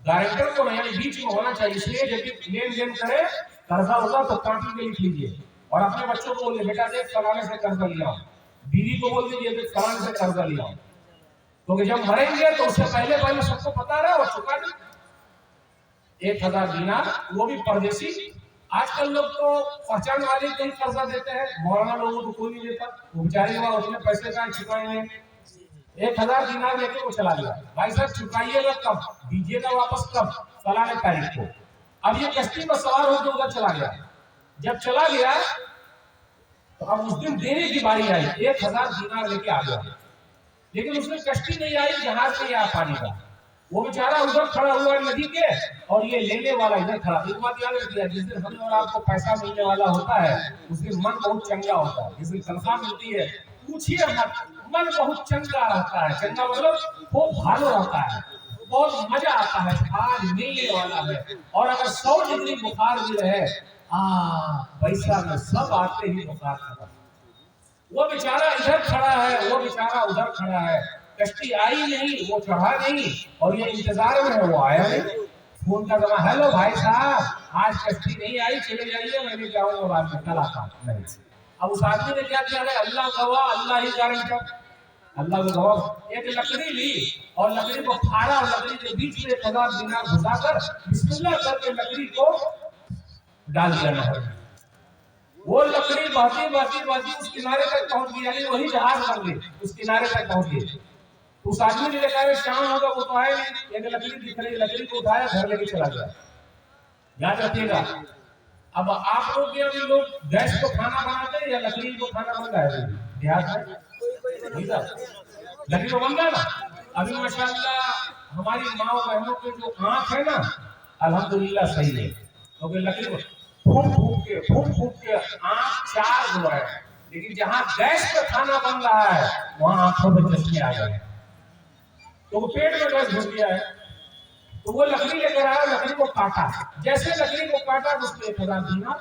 گارنٹر کون ہے؟ یعنی بیچ میں ہونا چاہیے. اس لیے جب لین دین کرے قرضہ ہوگا تو کاپی پہ لکھ لیجیے. اور اپنے بچوں کو بولے بیٹا دیکھ فلانے سے قرضہ لیا ہوں. بیوی کو بول دیجیے دیکھ فلانے سے قرضہ لیا ہوں. کیونکہ جب مریں گے تو اس سے پہلے سب کو پتا رہا اور چکا دیں. 1000 دینار، وہ بھی پردیسی. آج کل لوگ تو پہچان والے کو ہی قرضہ دیتے ہیں، مولانا لوگوں کو کوئی نہیں دیتا. وہ بیچارے ہوا اتنے پیسے کا چکائیں گے. 1000 دینار لے کے وہ چلا گیا. بھائی صاحب چکائیے گا کب؟ دیجیے گا واپس کب؟ فلانے تاریخ کو. اب یہ کشتی پر سوار ہو کے ادھر چلا گیا. جب چلا گیا تو اب اس دن دینے کی باری آئی. 1000 دینار لے کے آ گیا، لیکن اس میں کشتی نہیں آئی، جہاز نہیں آیا پانی کا. وہ بیچارہ ادھر کھڑا ہوا ہے ندی کے، اور یہ لینے والا ادھر کھڑا. ایک بات یاد رکھیے، جس دن ہمیں اور آپ کو پیسہ ملنے والا ہوتا ہے اس دن من بہت چنگا ہوتا ہے. جس دن تنخواہ ملتی ہے پوچھیے مت، من بہت چنگا رہتا ہے. چنگا مطلب خوب بھالو رہتا ہے، بہت مزہ آتا ہے. آج ملنے والا ہے. اور اگر 100 ڈگری بخار بھی رہے، پیسہ میں سب آتے ہی بخار ختم. وہ بیچارہ ادھر کھڑا ہے، وہ بیچارہ ادھر کھڑا ہے. کشتی آئی نہیں، وہ چڑھا نہیں، اور یہ انتظار میں ہے، وہ آیا نہیں. فون کا زمانہ، ہیلو بھائی صاحب آج کشتی نہیں آئی، چلے جائیے، میں بھی جاؤں گا بعد میں، کل آتا ہوں. نہیں. اب اس آدمی نے کیا کیا ہے؟ اللہ گواہ، اللہ ہی گارنٹر. اللہ کو گواہ. ایک لکڑی لی اور لکڑی کو پھاڑا اور لکڑی کے بیچ میں 1000 دینار گھسا کر بسم اللہ کر کے لکڑی کو ڈال دیا نہر میں. وہ لکڑی بہتی بہتی بہتی اس کنارے تک پہنچ گئی، یعنی وہی جہاز بن گئی، اس کنارے تک پہنچ گئی. اس آدمی نے دیکھا کہ شام ہوگا، وہ تو آئے نہیں. ایک لکڑی دکھ رہی، لکڑی کو اٹھایا گھر لے کے چلا گیا. یاد رکھیے گا. اب آپ لوگ کے ابھی لوگ گیس کو کھانا بناتے ہیں یا لکڑی کو کھانا بن رہا ہے دیہات میں؟ لکڑی کو بن رہا ہے نا. ابھی ماشاءاللہ ہماری ماں و بہنوں کے جو آنکھ ہے نا الحمدللہ صحیح ہے، کیونکہ لکڑی کو پھونک پھونک کے آنکھ چار ہوا ہے. لیکن جہاں گیس پہ کھانا بن رہا ہے وہاں آنکھوں میں چشمے آ گئے ہیں، تو وہ پیٹ میں گیس گھس گیا ہے. تو وہ لکڑی لے کر آیا، لکڑی کو کاٹا. جیسے لکڑی کو کاٹا اس پہ 1000 دینار.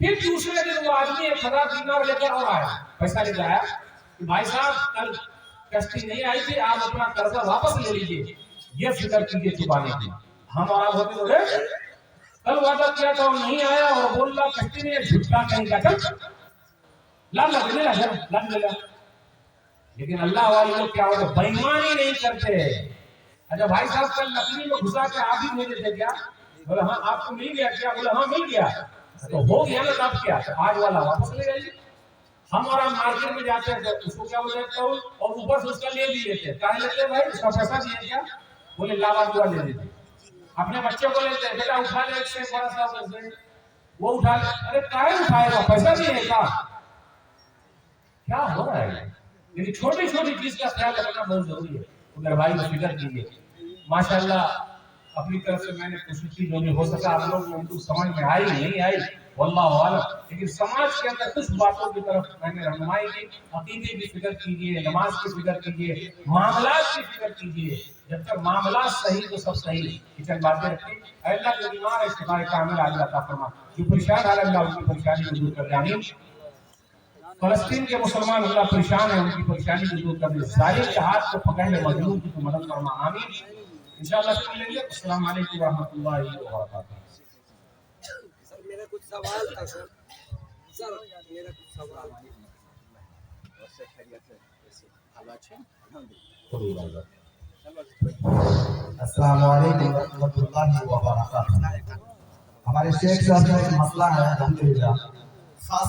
پھر دوسرے دن وہ آدمی 1000 دینار لے کر اور آیا، پیسہ لے کر آیا کہ بھائی صاحب کل کشتی نہیں آئی تھی، آپ اپنا قرضہ واپس لے لیجیے، یہ فکر کیجیے چکانے کی. ہم اور آپ ہوتے تو کل وعدہ کیا تھا اور نہیں آیا اور بول رہا کشتی نے جھٹکا کہیں کا چل لگ. لیکن اللہ والے لوگ کیا ہوتے بےایمانی نہیں کرتے. اچھا بھائی صاحب کل لکڑی میں گھسا کے آپ ہی بھیجے تھے کیا؟ بولے ہاں. آپ کو مل گیا کیا؟ بولے ہاں مل گیا. تو ہو گیا نا تب کیا آج والا واپس لے جائیے. ہم اور آپ مارکیٹ میں جاتے ہیں تو اس کو کیا بولتے ہیں اور اوپر سے اس کا لے بھی لیتے ہیں. کہاں لیتے ہیں بھائی؟ اس کا پیسہ دیے کیا؟ بولے لاوا دعا لے لیتے. اپنے بچوں کو لیتے ہیں، بیٹا اٹھا لے ایک سے بڑا سا، وہ اٹھا لے. ارے کاہے اٹھائے گا؟ پیسہ نہیں ہے کا؟ کیا ہو رہا ہے؟ لیکن چھوٹی چھوٹی چیز کا خیال رکھنا بہت ضروری ہے. میرے بھائی کو فکر کیجیے. ماشاءاللہ اپنی طرف سے میں نے کوشش کی جو بھی ہو سکا. آپ لوگ اردو سمجھ میں آئی نہیں آئی واللہ عالم، لیکن سماج کے اندر کچھ باتوں کی طرف میں نے رہنمائی کی. عقیدے کی فکر کیجیے، نماز کی فکر کیجیے، معاملات کی فکر کیجیے. جب تک معاملات صحیح تو سب صحیح. کچن باتیں رکھیں. اے اللہ جو بیمار ہے شفا کامل عاجل عطا فرما، جو پریشان ہے اللہ ان کی پریشانی کو دور کر دے. آمین. فلسطین کے مسلمان اللہ پریشان ہیں، ان کی پریشانی کو دور کر دے. ظالم کے ہاتھ کو پکڑ لے، مظلوم کی تو مدد فرما. آمین. انشاءاللہ پھر لیں گے. السلام علیکم ورحمۃ اللہ وبرکاتہ. سر میرا کچھ سوال تھا سر. سر میرا کچھ سوال تھا. السلام علیکم ورحمۃ اللہ وبرکاتہ. ہمارے شیخ صاحب کا ایک مسئلہ ہے الحمدللہ